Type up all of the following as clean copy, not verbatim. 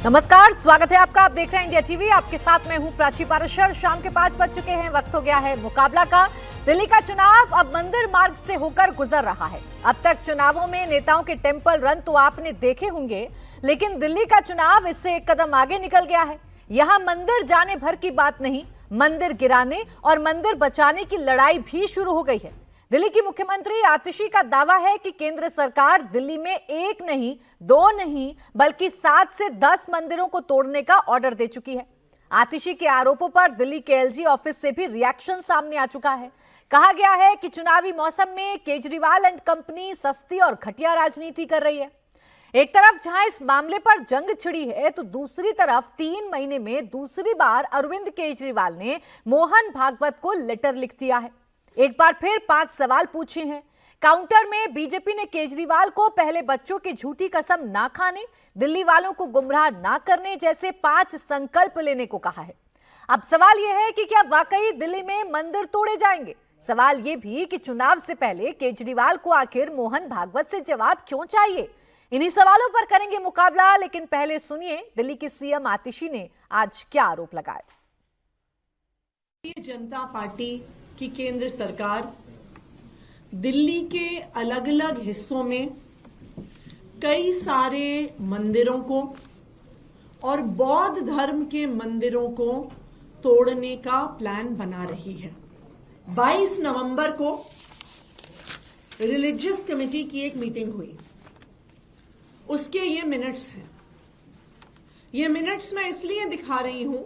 नमस्कार, स्वागत है आपका। आप देख रहे हैं इंडिया टीवी। आपके साथ मैं हूं प्राची पाराशर। शाम के 5 बज चुके हैं, वक्त हो गया है मुकाबला का। दिल्ली का चुनाव अब मंदिर मार्ग से होकर गुजर रहा है। अब तक चुनावों में नेताओं के टेंपल रन तो आपने देखे होंगे, लेकिन दिल्ली का चुनाव इससे एक कदम आगे निकल गया है। यहाँ मंदिर जाने भर की बात नहीं, मंदिर गिराने और मंदिर बचाने की लड़ाई भी शुरू हो गई है। दिल्ली की मुख्यमंत्री आतिशी का दावा है कि केंद्र सरकार दिल्ली में एक नहीं, दो नहीं, बल्कि 7 से 10 मंदिरों को तोड़ने का ऑर्डर दे चुकी है। आतिशी के आरोपों पर दिल्ली के एलजी ऑफिस से भी रिएक्शन सामने आ चुका है। कहा गया है कि चुनावी मौसम में केजरीवाल एंड कंपनी सस्ती और घटिया राजनीति कर रही है। एक तरफ जहां इस मामले पर जंग छिड़ी है, तो दूसरी तरफ 3 महीने में दूसरी बार अरविंद केजरीवाल ने मोहन भागवत को लेटर लिख दिया है। एक बार फिर 5 सवाल पूछे हैं। काउंटर में बीजेपी ने केजरीवाल को पहले बच्चों की झूठी कसम ना खाने, दिल्ली वालों को गुमराह ना करने जैसे 5 संकल्प लेने को कहा है। अब सवाल यह है कि क्या वाकई दिल्ली में मंदिर तोड़े जाएंगे? सवाल यह भी कि चुनाव से पहले केजरीवाल को आखिर मोहन भागवत से जवाब क्यों चाहिए? इन्हीं सवालों पर करेंगे मुकाबला, लेकिन पहले सुनिए दिल्ली की सीएम आतिशी ने आज क्या आरोप लगाए। भारतीय जनता पार्टी की केंद्र सरकार दिल्ली के अलग अलग हिस्सों में कई सारे मंदिरों को और बौद्ध धर्म के मंदिरों को तोड़ने का प्लान बना रही है। 22 नवंबर को रिलीजियस कमेटी की एक मीटिंग हुई, उसके ये मिनट्स हैं। ये मिनट्स मैं इसलिए दिखा रही हूं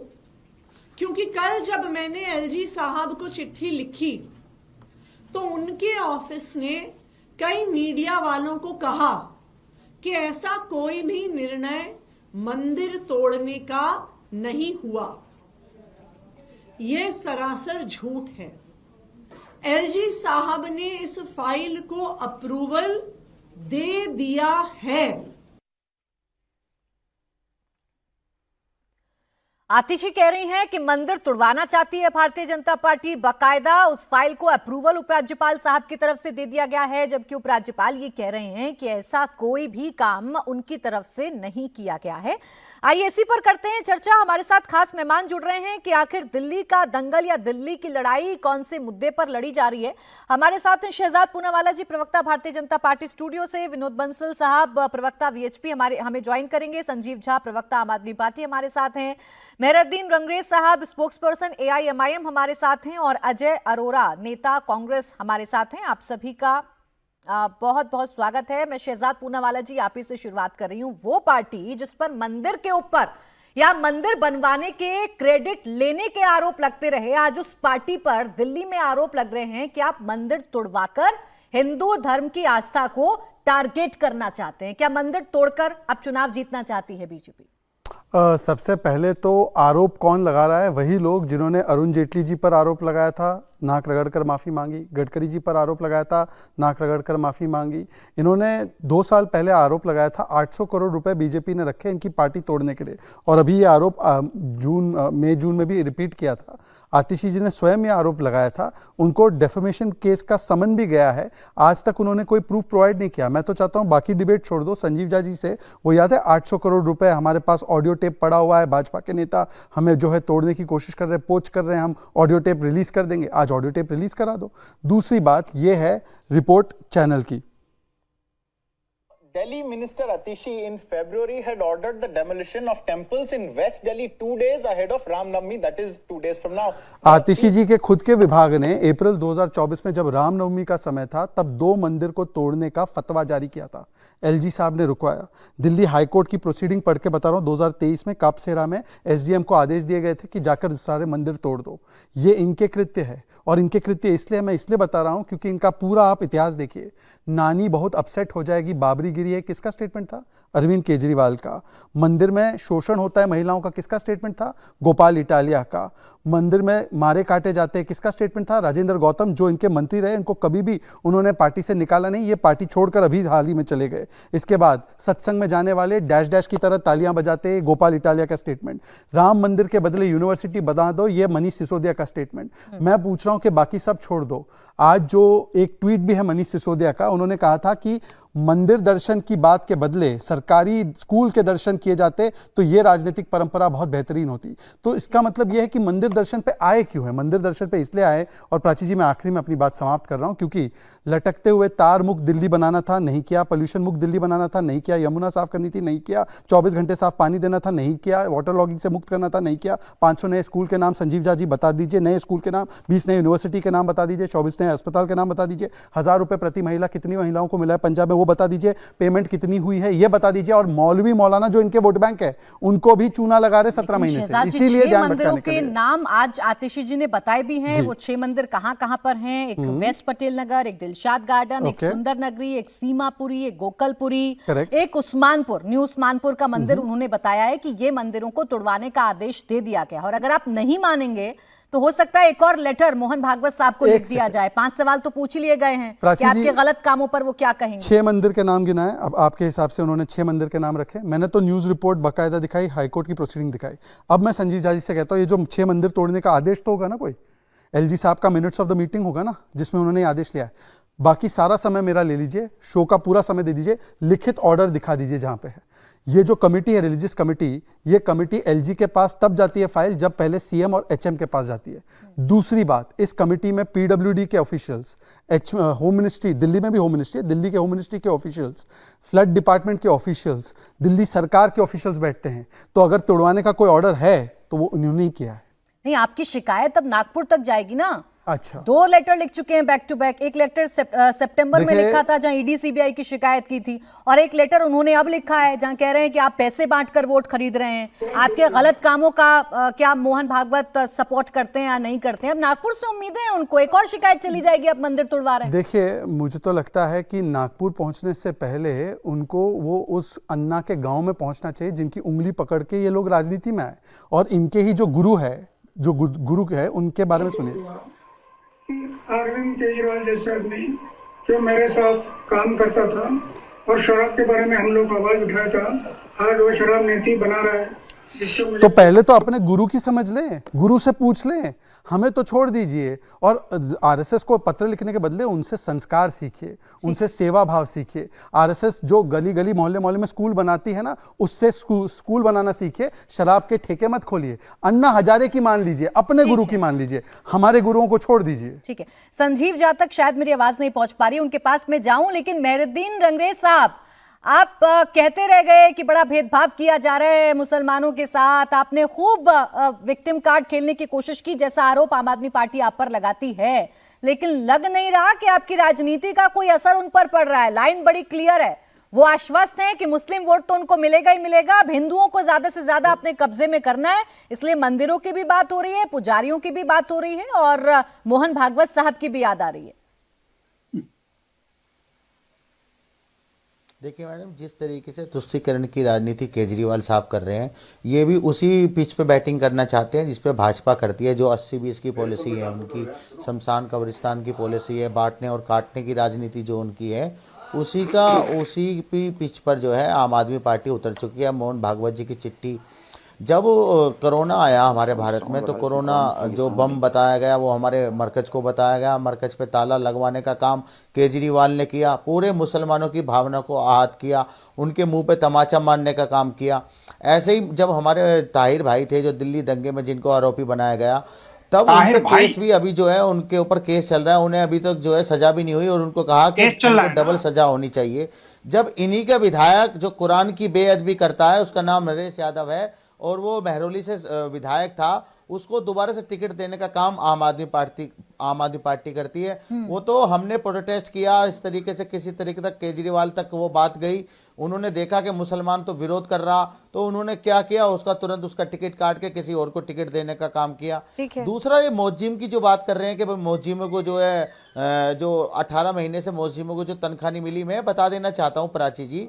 क्योंकि कल जब मैंने एलजी साहब को चिट्ठी लिखी तो उनके ऑफिस ने कई मीडिया वालों को कहा कि ऐसा कोई भी निर्णय मंदिर तोड़ने का नहीं हुआ। यह सरासर झूठ है। एलजी साहब ने इस फाइल को अप्रूवल दे दिया है। आतिशी कह रही हैं कि मंदिर तुड़वाना चाहती है भारतीय जनता पार्टी। बाकायदा उस फाइल को अप्रूवल उपराज्यपाल साहब की तरफ से दे दिया गया है, जबकि उपराज्यपाल ये कह रहे हैं कि ऐसा कोई भी काम उनकी तरफ से नहीं किया गया है। आइए इसी पर करते हैं चर्चा। हमारे साथ खास मेहमान जुड़ रहे हैं कि आखिर दिल्ली का दंगल या दिल्ली की लड़ाई कौन से मुद्दे पर लड़ी जा रही है। हमारे साथ हैं शहजाद पूनावाला जी, प्रवक्ता भारतीय जनता पार्टी स्टूडियो से, विनोद बंसल साहब प्रवक्ता वीएचपी हमें ज्वाइन करेंगे, संजीव झा प्रवक्ता आम आदमी पार्टी हमारे साथ हैं, मेहरुद्दीन रंगरेज साहब स्पोक्स पर्सन एआईएमआईएम हमारे साथ हैं, और अजय अरोरा नेता कांग्रेस हमारे साथ हैं। आप सभी का बहुत बहुत स्वागत है। मैं शहजाद पूनावाला जी आप ही से शुरुआत कर रही हूं। वो पार्टी जिस पर मंदिर के ऊपर या मंदिर बनवाने के क्रेडिट लेने के आरोप लगते रहे, आज उस पार्टी पर दिल्ली में आरोप लग रहे हैं कि आप मंदिर तोड़वाकर हिंदू धर्म की आस्था को टारगेट करना चाहते हैं। क्या मंदिर तोड़कर अब चुनाव जीतना चाहती है बीजेपी? सबसे पहले तो आरोप कौन लगा रहा है? वही लोग जिन्होंने अरुण जेटली जी पर आरोप लगाया था, नाक रगड़कर माफ़ी मांगी, गडकरी जी पर आरोप लगाया था, नाक रगड़कर माफ़ी मांगी। इन्होंने 2 साल पहले आरोप लगाया था 800 करोड़ रुपए बीजेपी ने रखे इनकी पार्टी तोड़ने के लिए, और अभी ये आरोप मई जून में भी रिपीट किया था। आतिशी जी ने स्वयं ये आरोप लगाया था। उनको डेफेमेशन केस का समन भी गया है। आज तक उन्होंने कोई प्रूफ प्रोवाइड नहीं किया। मैं तो चाहता हूँ बाकी डिबेट छोड़ दो, संजीव झा जी से वो याद है 800 करोड़ रुपए हमारे पास ऑडियो टेप पड़ा हुआ है, भाजपा के नेता हमें जो है तोड़ने की कोशिश कर रहे हैं, पोच कर रहे हैं, हम ऑडियो टेप रिलीज कर देंगे। आज ऑडियो टेप रिलीज करा दो। दूसरी बात यह है रिपोर्ट चैनल की। Delhi Minister Atishi in February had ordered the demolition of temples in West Delhi 2 days ahead of Ram Navami, that is 2 days from now. आतिशी जी के खुद के विभाग ने अप्रैल 2024 में जब रामनवमी का समय था तब 2 मंदिर को तोड़ने का फतवा जारी किया था। एलजी साहब ने रुकवाया। दिल्ली हाईकोर्ट की प्रोसीडिंग पढ़ के बता रहा हूं, 2023 में कापसेरा में एसडीएम को आदेश दिए गए थे कि जाकर सारे मंदिर तोड़ दो। ये इनके कृत्य है, और इनके कृत्य इसलिए बता रहा हूं क्योंकि इनका पूरा आप इतिहास देखिए। नानी बहुत अपसेट हो जाएगी, बाबरी गिरी है, किसका स्टेटमेंट था? अरविंद केजरीवाल का। मंदिर में शोषण होता है महिलाओं का, किसका स्टेटमेंट था? गोपाल इटालिया का। मंदिर में मारे काटे जाते हैं, किसका स्टेटमेंट था? राजेंद्र गौतम, जो इनके मंत्री रहे, इनको कभी भी उन्होंने पार्टी से निकाला नहीं, ये पार्टी छोड़कर अभी हाल ही में चले गए। इसके बाद सत्संग में जाने वाले डैश डैश की तरह तालियां बजाते, गोपाल इटालिया का स्टेटमेंट। राम मंदिर के बदले यूनिवर्सिटी बना दो, ये मनीष सिसोदिया का स्टेटमेंट। मैं पूछ रहा हूं कि बाकी सब छोड़ दो। आज जो एक ट्वीट भी है मनीष सिसोदिया का, उन्होंने कहा था कि मंदिर दर्शन दर्शन की बात के बदले सरकारी स्कूल के दर्शन किए जाते तो ये राजनीतिक परंपरा बहुत बेहतरीन होती। तो इसका मतलब यह है कि मंदिर दर्शन पे आए क्यों है? मंदिर दर्शन पे इसलिए आए, और प्राची जी मैं आखिरी में अपनी बात समाप्त कर रहा हूं, क्योंकि लटकते हुए तार मुक्त दिल्ली बनाना था, नहीं किया। पॉल्यूशन मुक्त दिल्ली बनाना था, नहीं किया। यमुना साफ करनी थी, नहीं किया। 24 घंटे साफ पानी देना था, नहीं किया। वाटर लॉगिंग से मुक्त करना था, नहीं किया। 500 नए स्कूल के नाम संजीव झा जी बता दीजिए, नए स्कूल के नाम, 20 नए यूनिवर्सिटी के नाम बता दीजिए, 24 नए अस्पताल के नाम बता दीजिए, 1000 रुपए प्रति महिला कितनी महिलाओं को मिला है पंजाब में वो बता दीजिए, पेमेंट कितनी हुई है ये बता दीजिए, और मौलवी मौलाना जो इनके वोट बैंक है उनको भी चूना लगा रहे 17 महीने से, इसीलिए ध्यान मंदिरों भटकाने के के लिए। नाम आज आतिशी जी ने बताए भी हैं। वो 6 मंदिर कहां पर हैं? एक वेस्ट पटेल नगर, एक दिलशाद गार्डन, एक सुंदर नगरी, एक सीमापुरी, एक गोकलपुरी, एक उस्मानपुर, न्यू उस्मानपुर का मंदिर उन्होंने बताया है कि ये मंदिरों को तुड़वाने का आदेश दे दिया गया। और अगर आप नहीं मानेंगे तो हो सकता है एक और लेटर मोहन भागवत साहब को लिख दिया जाए। 5 सवाल तो पूछ लिए गए हैं कि आपके गलत कामों पर वो क्या कहेंगे। 6 मंदिर के नाम गिनाए, अब आपके हिसाब से उन्होंने 6 मंदिर के नाम रखे। मैंने तो न्यूज रिपोर्ट बाकायदा दिखाई, हाईकोर्ट की प्रोसीडिंग दिखाई। अब मैं संजीव झा जी से कहता हूँ, ये जो 6 मंदिर तोड़ने का आदेश तो होगा ना, कोई एलजी साहब का मिनट्स ऑफ द मीटिंग होगा ना जिसमें उन्होंने आदेश लिया है। बाकी सारा समय मेरा ले लीजिए, शो का पूरा समय दे दीजिए, लिखित ऑर्डर दिखा दीजिए जहां पे है। ये जो कमेटी है, रिलीजियस कमेटी, ये कमेटी एलजी के पास तब जाती है फाइल जब पहले सीएम और एचएम के पास जाती है। दूसरी बात, इस कमेटी में पीडब्ल्यूडी के ऑफिशियल्स, होम मिनिस्ट्री, दिल्ली में भी होम मिनिस्ट्री है, दिल्ली के होम मिनिस्ट्री के ऑफिशियल्स, फ्लड डिपार्टमेंट के ऑफिशियल्स, दिल्ली सरकार के ऑफिशियल्स बैठते हैं। तो अगर तोड़वाने का कोई ऑर्डर है तो वो उन्होंने ही किया है। नहीं, आपकी शिकायत अब नागपुर तक जाएगी ना। अच्छा, 2 लेटर लिख चुके हैं बैक टू बैक। एक लेटर सितंबर में लिखा था जहां ईडी सीबीआई की शिकायत की थी, और एक लेटर उन्होंने अब लिखा है जहां कह रहे हैं कि आप पैसे बांटकर वोट खरीद रहे हैं। आपके गलत कामों का क्या मोहन भागवत सपोर्ट करते हैं या नहीं करते हैं? अब नागपुर से उम्मीदें हैं उनको, एक और शिकायत चली जाएगी, अब मंदिर तुड़वा रहे हैं। देखिए, मुझे तो लगता है कि नागपुर पहुंचने से पहले उनको वो उस अन्ना के गांव में पहुंचना चाहिए जिनकी उंगली पकड़ के ये लोग राजनीति में आए, और इनके ही जो गुरु है, जो गुरु है, उनके बारे में सुनिए। अरविंद केजरीवाल जैसे आदमी जो मेरे साथ काम करता था और शराब के बारे में हम लोग आवाज उठाया था, आज वो शराब नीति बना रहा है। तो पहले तो अपने गुरु की समझ लें, गुरु से पूछ लें, हमें तो छोड़ दीजिए। और आरएसएस को पत्र लिखने के बदले उनसे संस्कार सीखिए, उनसे सेवा भाव सीखिए। आरएसएस जो गली गली मोहल्ले मोहल्ले में स्कूल बनाती है ना, उससे स्कूल बनाना सीखिए। शराब के ठेके मत खोलिए। अन्ना हजारे की मान लीजिए, अपने गुरु की मान लीजिए, हमारे गुरुओं को छोड़ दीजिए। ठीक है, संजीव झा तक शायद मेरी आवाज नहीं पहुंच पा रही, उनके पास मैं जाऊं। लेकिन मेहरुद्दीन रंगरेज साहब, आप कहते रह गए कि बड़ा भेदभाव किया जा रहा है मुसलमानों के साथ। आपने खूब विक्टिम कार्ड खेलने की कोशिश की, जैसा आरोप आम आदमी पार्टी आप पर लगाती है, लेकिन लग नहीं रहा कि आपकी राजनीति का कोई असर उन पर पड़ रहा है। लाइन बड़ी क्लियर है, वो आश्वस्त हैं कि मुस्लिम वोट तो उनको मिलेगा ही मिलेगा, अब हिंदुओं को ज्यादा से ज्यादा अपने कब्जे में करना है। इसलिए मंदिरों की भी बात हो रही है, पुजारियों की भी बात हो रही है, और मोहन भागवत साहब की भी याद आ रही है। देखिए मैडम, जिस तरीके से तुष्टीकरण की राजनीति केजरीवाल साहब कर रहे हैं, ये भी उसी पिच पे बैटिंग करना चाहते हैं जिस पे भाजपा करती है। जो 80-20 की पॉलिसी है उनकी, शमशान कब्रिस्तान की पॉलिसी है, बांटने और काटने की राजनीति जो उनकी है, उसी पिच पर जो है आम आदमी पार्टी उतर चुकी है। मोहन भागवत जी की चिट्ठी, जब कोरोना आया हमारे भारत में, तो कोरोना जो बम बताया गया वो हमारे मरकज को बताया गया। मरकज पे ताला लगवाने का काम केजरीवाल ने किया, पूरे मुसलमानों की भावना को आहत किया, उनके मुंह पे तमाचा मारने का काम किया। ऐसे ही जब हमारे ताहिर भाई थे जो दिल्ली दंगे में जिनको आरोपी बनाया गया, तब उनके केस भी अभी जो है उनके ऊपर केस चल रहा है, उन्हें अभी तक जो है सजा भी नहीं हुई, और उनको कहा कि डबल सजा होनी चाहिए। जब इन्हीं का विधायक जो कुरान की बेअदबी करता है, उसका नाम नरेश यादव है, और वो महरौली से विधायक था, उसको दोबारा से टिकट देने का काम आम आदमी पार्टी करती है। वो तो हमने प्रोटेस्ट किया इस तरीके से, किसी तरीके तक केजरीवाल तक वो बात गई। उन्होंने देखा कि मुसलमान तो विरोध कर रहा, तो उन्होंने क्या किया, उसका तुरंत उसका टिकट काट के किसी और को टिकट देने का काम किया। दूसरा, ये मौजिम की जो बात कर रहे हैं कि मौजिमों को जो है जो 18 महीने से मौजिमों को जो तनख्वाह नहीं मिली, मैं बता देना चाहता हूँ प्राची जी,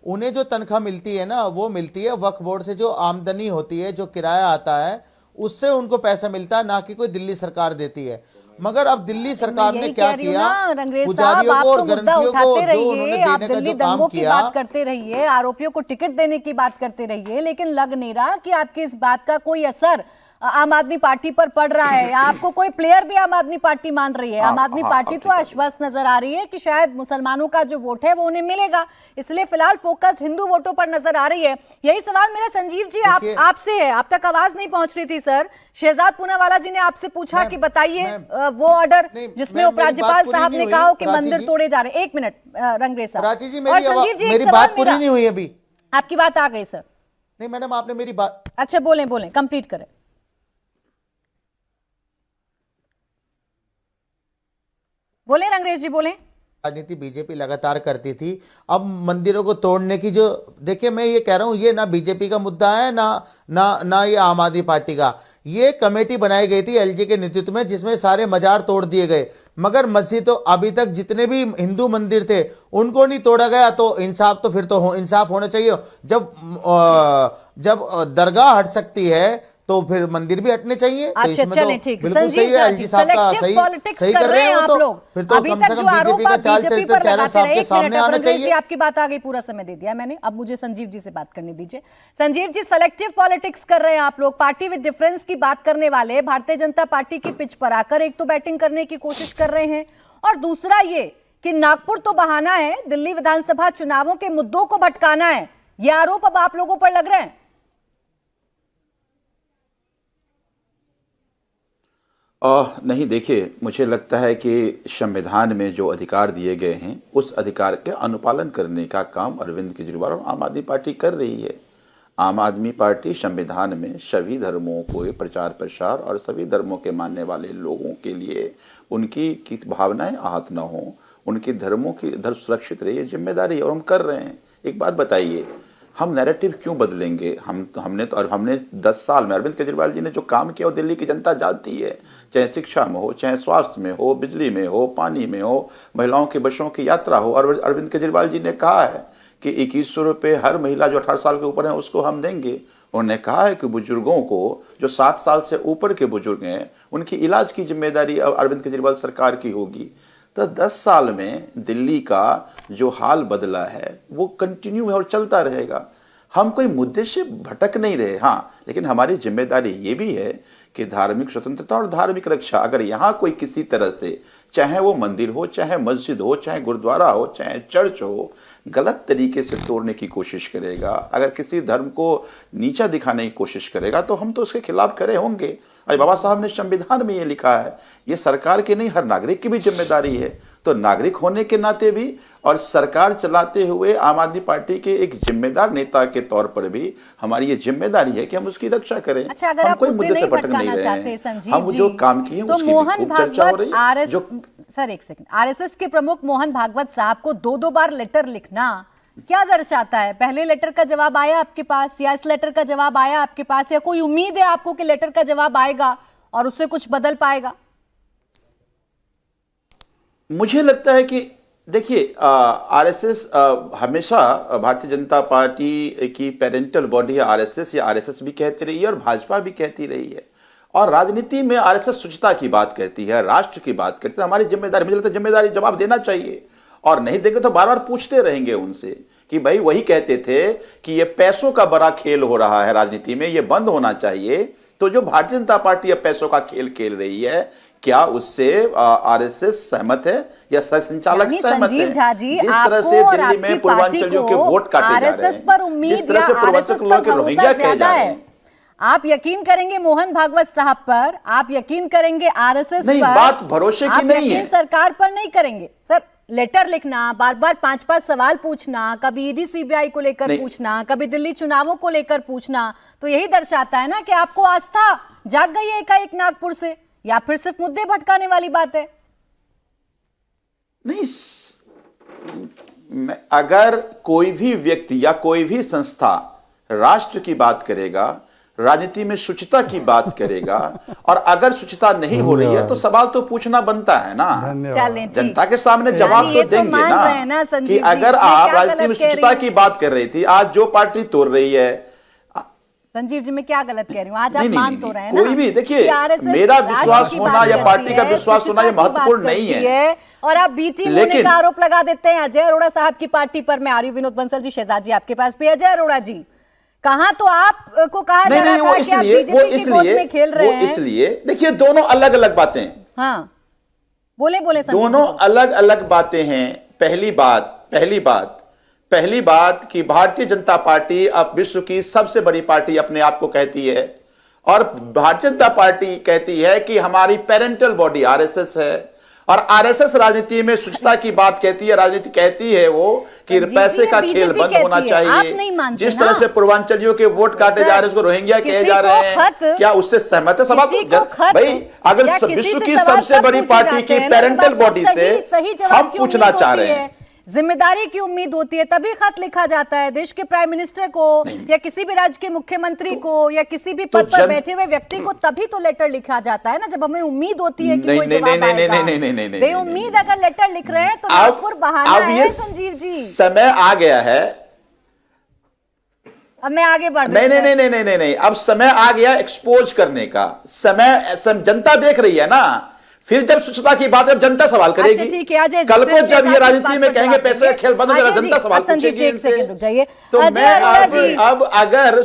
उन्हें जो तनख्वाह मिलती है ना, वो मिलती है वक्फ बोर्ड से जो आमदनी होती है, जो किराया आता है, उससे उनको पैसा मिलता है, ना कि कोई दिल्ली सरकार देती है। मगर अब दिल्ली सरकार ने क्या किया, पुजारियों को और ग्रंथियों को जो उन्होंने देने का जो काम किया, बात करते रहिए, आरोपियों को टिकट देने की बात करते रहिए, लेकिन लग नहीं रहा कि आपकी इस बात का कोई असर आम आदमी पार्टी पर पड़ रहा है, या आपको कोई प्लेयर भी आम आदमी पार्टी मान रही है? आम आदमी पार्टी तो आश्वस्त नजर आ रही है कि शायद मुसलमानों का जो वोट है वो उन्हें मिलेगा, इसलिए फिलहाल फोकस हिंदू वोटों पर नजर आ रही है। यही सवाल मेरा संजीव जी आपसे है। आप तक आवाज नहीं पहुंच रही थी सर। शहजाद पूनावाला जी ने आपसे पूछा कि बताइए वो ऑर्डर जिसमें उपराज्यपाल साहब ने कहा कि मंदिर तोड़े जा रहे हैं। एक मिनट रंगरेज साहब। प्राची जी, मेरी बात पूरी नहीं हुई अभी। आपकी बात आ गई सर। नहीं मैडम, आपने मेरी बात, अच्छा बोलें कंप्लीट करें। बोले रंगरेज जी, बोलें। राजनीति बीजेपी लगातार करती थी। अब मंदिरों को तोड़ने की जो, देखिए मैं ये कह रहा हूं, ये ना बीजेपी का मुद्दा है ना ये आम आदमी पार्टी का। ये कमेटी बनाई गई थी एलजी के नेतृत्व में, जिसमें सारे मजार तोड़ दिए गए, मगर मस्जिदों, अभी तक जितने भी हिंदू मंदिर थे उनको नहीं तोड़ा गया। तो इंसाफ तो फिर तो इंसाफ होना चाहिए। जब दरगाह हट सकती है तो फिर मंदिर भी हटने चाहिए। तो अच्छा चलें, तो ठीक। बिल्कुल सही है, एलजी साहब का सही कर रहे हैं आप लोग। फिर तो अभी तक जो आरोप आप बीजेपी पर लगाते रहे, एक मिनट रंगरेज जी आपकी बात आ गई, पूरा समय दे दिया मैंने। अब मुझे संजीव जी से बात करने दीजिए। संजीव जी, सेलेक्टिव पॉलिटिक्स कर रहे हैं आप लोग, पार्टी विद डिफरेंस की बात करने वाले भारतीय जनता पार्टी की पिच पर आकर एक तो बैटिंग करने की कोशिश कर रहे हैं, और दूसरा ये कि नागपुर तो बहाना है, दिल्ली विधानसभा चुनावों के मुद्दों को भटकाना है। ये आरोप अब आप लोगों पर लग रहे हैं। नहीं, देखिए, मुझे लगता है कि संविधान में जो अधिकार दिए गए हैं उस अधिकार के अनुपालन करने का काम अरविंद केजरीवाल और आम आदमी पार्टी कर रही है। आम आदमी पार्टी संविधान में सभी धर्मों को प्रचार प्रसार और सभी धर्मों के मानने वाले लोगों के लिए उनकी किस भावनाएं आहत न हो, उनके धर्मों की धर्म सुरक्षित रहे, ये जिम्मेदारी है और हम कर रहे हैं। एक बात बताइए, हम नैरेटिव क्यों बदलेंगे? हमने 10 साल में अरविंद केजरीवाल जी ने जो काम किया वो दिल्ली की जनता जानती है, चाहे शिक्षा में हो, चाहे स्वास्थ्य में हो, बिजली में हो, पानी में हो, महिलाओं की बसों की यात्रा हो। और अरविंद केजरीवाल जी ने कहा है कि 2100 रुपये हर महिला जो 18 साल के ऊपर है उसको हम देंगे। उन्होंने कहा है कि बुजुर्गों को, जो 60 साल से ऊपर के बुजुर्ग हैं, उनकी इलाज की जिम्मेदारी अरविंद केजरीवाल सरकार की होगी। तो 10 साल में दिल्ली का जो हाल बदला है वो कंटिन्यू है और चलता रहेगा। हम कोई मुद्दे से भटक नहीं रहे। हाँ, लेकिन हमारी जिम्मेदारी ये भी है कि धार्मिक स्वतंत्रता और धार्मिक रक्षा, अगर यहाँ कोई किसी तरह से, चाहे वो मंदिर हो, चाहे मस्जिद हो, चाहे गुरुद्वारा हो, चाहे चर्च हो, गलत तरीके से तोड़ने की कोशिश करेगा, अगर किसी धर्म को नीचा दिखाने की कोशिश करेगा, तो हम तो उसके खिलाफ खड़े होंगे। आज बाबा साहब ने संविधान में ये लिखा है, ये सरकार की नहीं, हर नागरिक की भी जिम्मेदारी है। तो नागरिक होने के नाते भी और सरकार चलाते हुए आम आदमी पार्टी के एक जिम्मेदार नेता के तौर पर भी हमारी ये जिम्मेदारी है कि हम उसकी रक्षा करें। अच्छा, अगर हम आप कोई मुद्दे मुद्दे से नहीं भटक नहीं भटकाना चाहते रहे हैं। संजीव हम जी, जो काम किए तो उसकी मोहन खूब चर्चा हो रही है। सर एक सेकंड, आरएसएस के प्रमुख मोहन भागवत साहब को 2-2 बार लेटर लिखना क्या दर्शाता है? पहले लेटर का जवाब आया आपके पास, या इस लेटर का जवाब आया आपके पास, या कोई उम्मीद है आपको कि लेटर का जवाब आएगा और उससे कुछ बदल पाएगा? मुझे लगता है कि देखिए, आरएसएस हमेशा भारतीय जनता पार्टी की पेरेंटल बॉडी है आरएसएस, या आरएसएस भी कहती रही है और भाजपा भी कहती रही है। और राजनीति में आरएसएस शुचिता की बात कहती है, राष्ट्र की बात करती है। हमारी जिम्मेदारी, मुझे लगता है जिम्मेदारी जवाब देना चाहिए, और नहीं देंगे तो बार बार पूछते रहेंगे उनसे कि भाई वही कहते थे कि ये पैसों का बड़ा खेल हो रहा है राजनीति में, ये बंद होना चाहिए। तो जो भारतीय जनता पार्टी अब पैसों का खेल खेल रही है, क्या उससे आरएसएस सहमत है या संचालक सहमत है? जिस तरह से दिल्ली में पूर्वांचलियों के वोट काटे जा रहे हैं, पर उम्मीद, जिस तरह से पूर्वांचल के रोहिंग्या कहे जा रहे हैं, आप यकीन करेंगे मोहन भागवत साहब पर, आप यकीन करेंगे आरएसएस पर, बात भरोसे की नहीं है, सरकार पर नहीं करेंगे। सर, लेटर लिखना, बार बार 5-5 सवाल पूछना, कभी ईडी सीबीआई को लेकर पूछना, कभी दिल्ली चुनावों को लेकर पूछना, तो यही दर्शाता है ना कि आपको आस्था जाग गई है एकाएक नागपुर से, या फिर सिर्फ मुद्दे भटकाने वाली बात है? नहीं, अगर कोई भी व्यक्ति या कोई भी संस्था राष्ट्र की बात करेगा, राजनीति में शुचिता की बात करेगा, और अगर शुचिता नहीं हो रही है तो सवाल तो पूछना बनता है ना। जनता के सामने जवाब तो देंगे ना कि अगर आप राजनीति में शुचिता की बात कर रही थी, आज जो पार्टी तोड़ रही है। संजीव जी, मैं क्या गलत कह रही हूँ? आज आप मान तो रहे हैं ना, कोई भी देखिए, मेरा विश्वास होना या पार्टी का विश्वास होना ये महत्वपूर्ण नहीं है। और आप बी टीम होने का आरोप लगा देते हैं अजय अरोड़ा साहब की पार्टी पर। मैं आ रही हूं विनोद बंसल जी, शहजाद जी आपके पास भी। अजय अरोड़ा जी, कहाँ तो आपको कहा जा रहा था कि आप बीजेपी की गोद में खेल रहे हैं। इसलिए देखिए दोनों अलग अलग बातें। हाँ बोले संजीव दोनों जी। अलग अलग बातें हैं। पहली बात कि भारतीय जनता पार्टी अब विश्व की सबसे बड़ी पार्टी अपने आप को कहती है, और भारतीय जनता पार्टी कहती है कि हमारी पेरेंटल बॉडी आरएसएस है, और आरएसएस राजनीति में स्वच्छता की बात कहती है। राजनीति कहती है वो कि पैसे का खेल बंद होना चाहिए। जिस तरह से पूर्वांचलियों के वोट काटे जा रहे हैं, उसको रोहिंग्या कहे जा रहे हैं, क्या उससे सहमत है सब आप? भाई अगर विश्व की सबसे बड़ी पार्टी की पेरेंटल बॉडी से हम पूछना चाह रहे हैं, जिम्मेदारी की उम्मीद होती है, तभी खत लिखा जाता है देश के प्राइम मिनिस्टर को या किसी भी राज्य के मुख्यमंत्री को या किसी भी पद पर बैठे हुए व्यक्ति को, तभी तो लेटर लिखा जाता है ना, जब हमें उम्मीद होती है कि कोई जवाब आएगा। बेउम्मीद अगर लेटर लिख रहे हैं तो नागपुर बहाना है संजीव जी। समय आ गया है, अब मैं आगे बढ़ नहीं, अब समय आ गया एक्सपोज करने का। समय जनता देख रही है ना, फिर जब स्वच्छता की बात है जनता सवाल करेगी। अच्छा ठीक है, अजय कल को जब ये राजनीति में कहेंगे पैसे का खेल बंद हो जाएगा, जनता सवाल पूछेगी इनसे। तो मैं अब अगर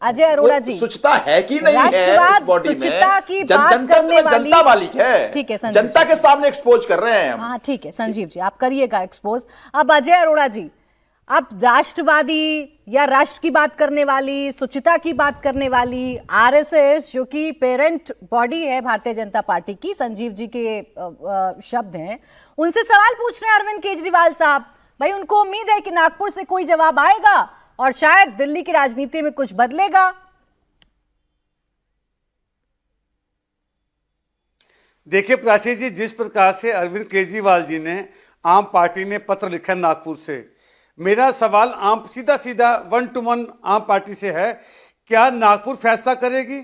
अजय अरोड़ा जी स्वच्छता है कि नहीं है इस बॉडी में, जनता वाली है, ठीक है, जनता के सामने एक्सपोज कर रहे हैं। हाँ ठीक है संजीव जी, आप करिएगा एक्सपोज। अब अजय अरोड़ा जी, आप राष्ट्रवादी या राष्ट्र की बात करने वाली, स्वच्छता की बात करने वाली आरएसएस, जो कि पेरेंट बॉडी है भारतीय जनता पार्टी की, संजीव जी के शब्द हैं, उनसे सवाल पूछ रहे हैं अरविंद केजरीवाल साहब। भाई उनको उम्मीद है कि नागपुर से कोई जवाब आएगा और शायद दिल्ली की राजनीति में कुछ बदलेगा। देखिए प्राची जी, जिस प्रकार से अरविंद केजरीवाल जी ने आम पार्टी ने पत्र लिखा नागपुर से, मेरा सवाल आम सीधा 1 to 1 आम पार्टी से है, क्या नागपुर फैसला करेगी?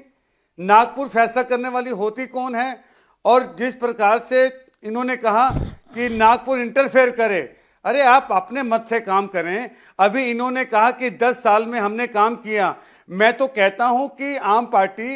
नागपुर फैसला करने वाली होती कौन है? और जिस प्रकार से इन्होंने कहा कि नागपुर इंटरफेयर करे, अरे आप अपने मत से काम करें। अभी इन्होंने कहा कि 10 साल में हमने काम किया। मैं तो कहता हूं कि आम पार्टी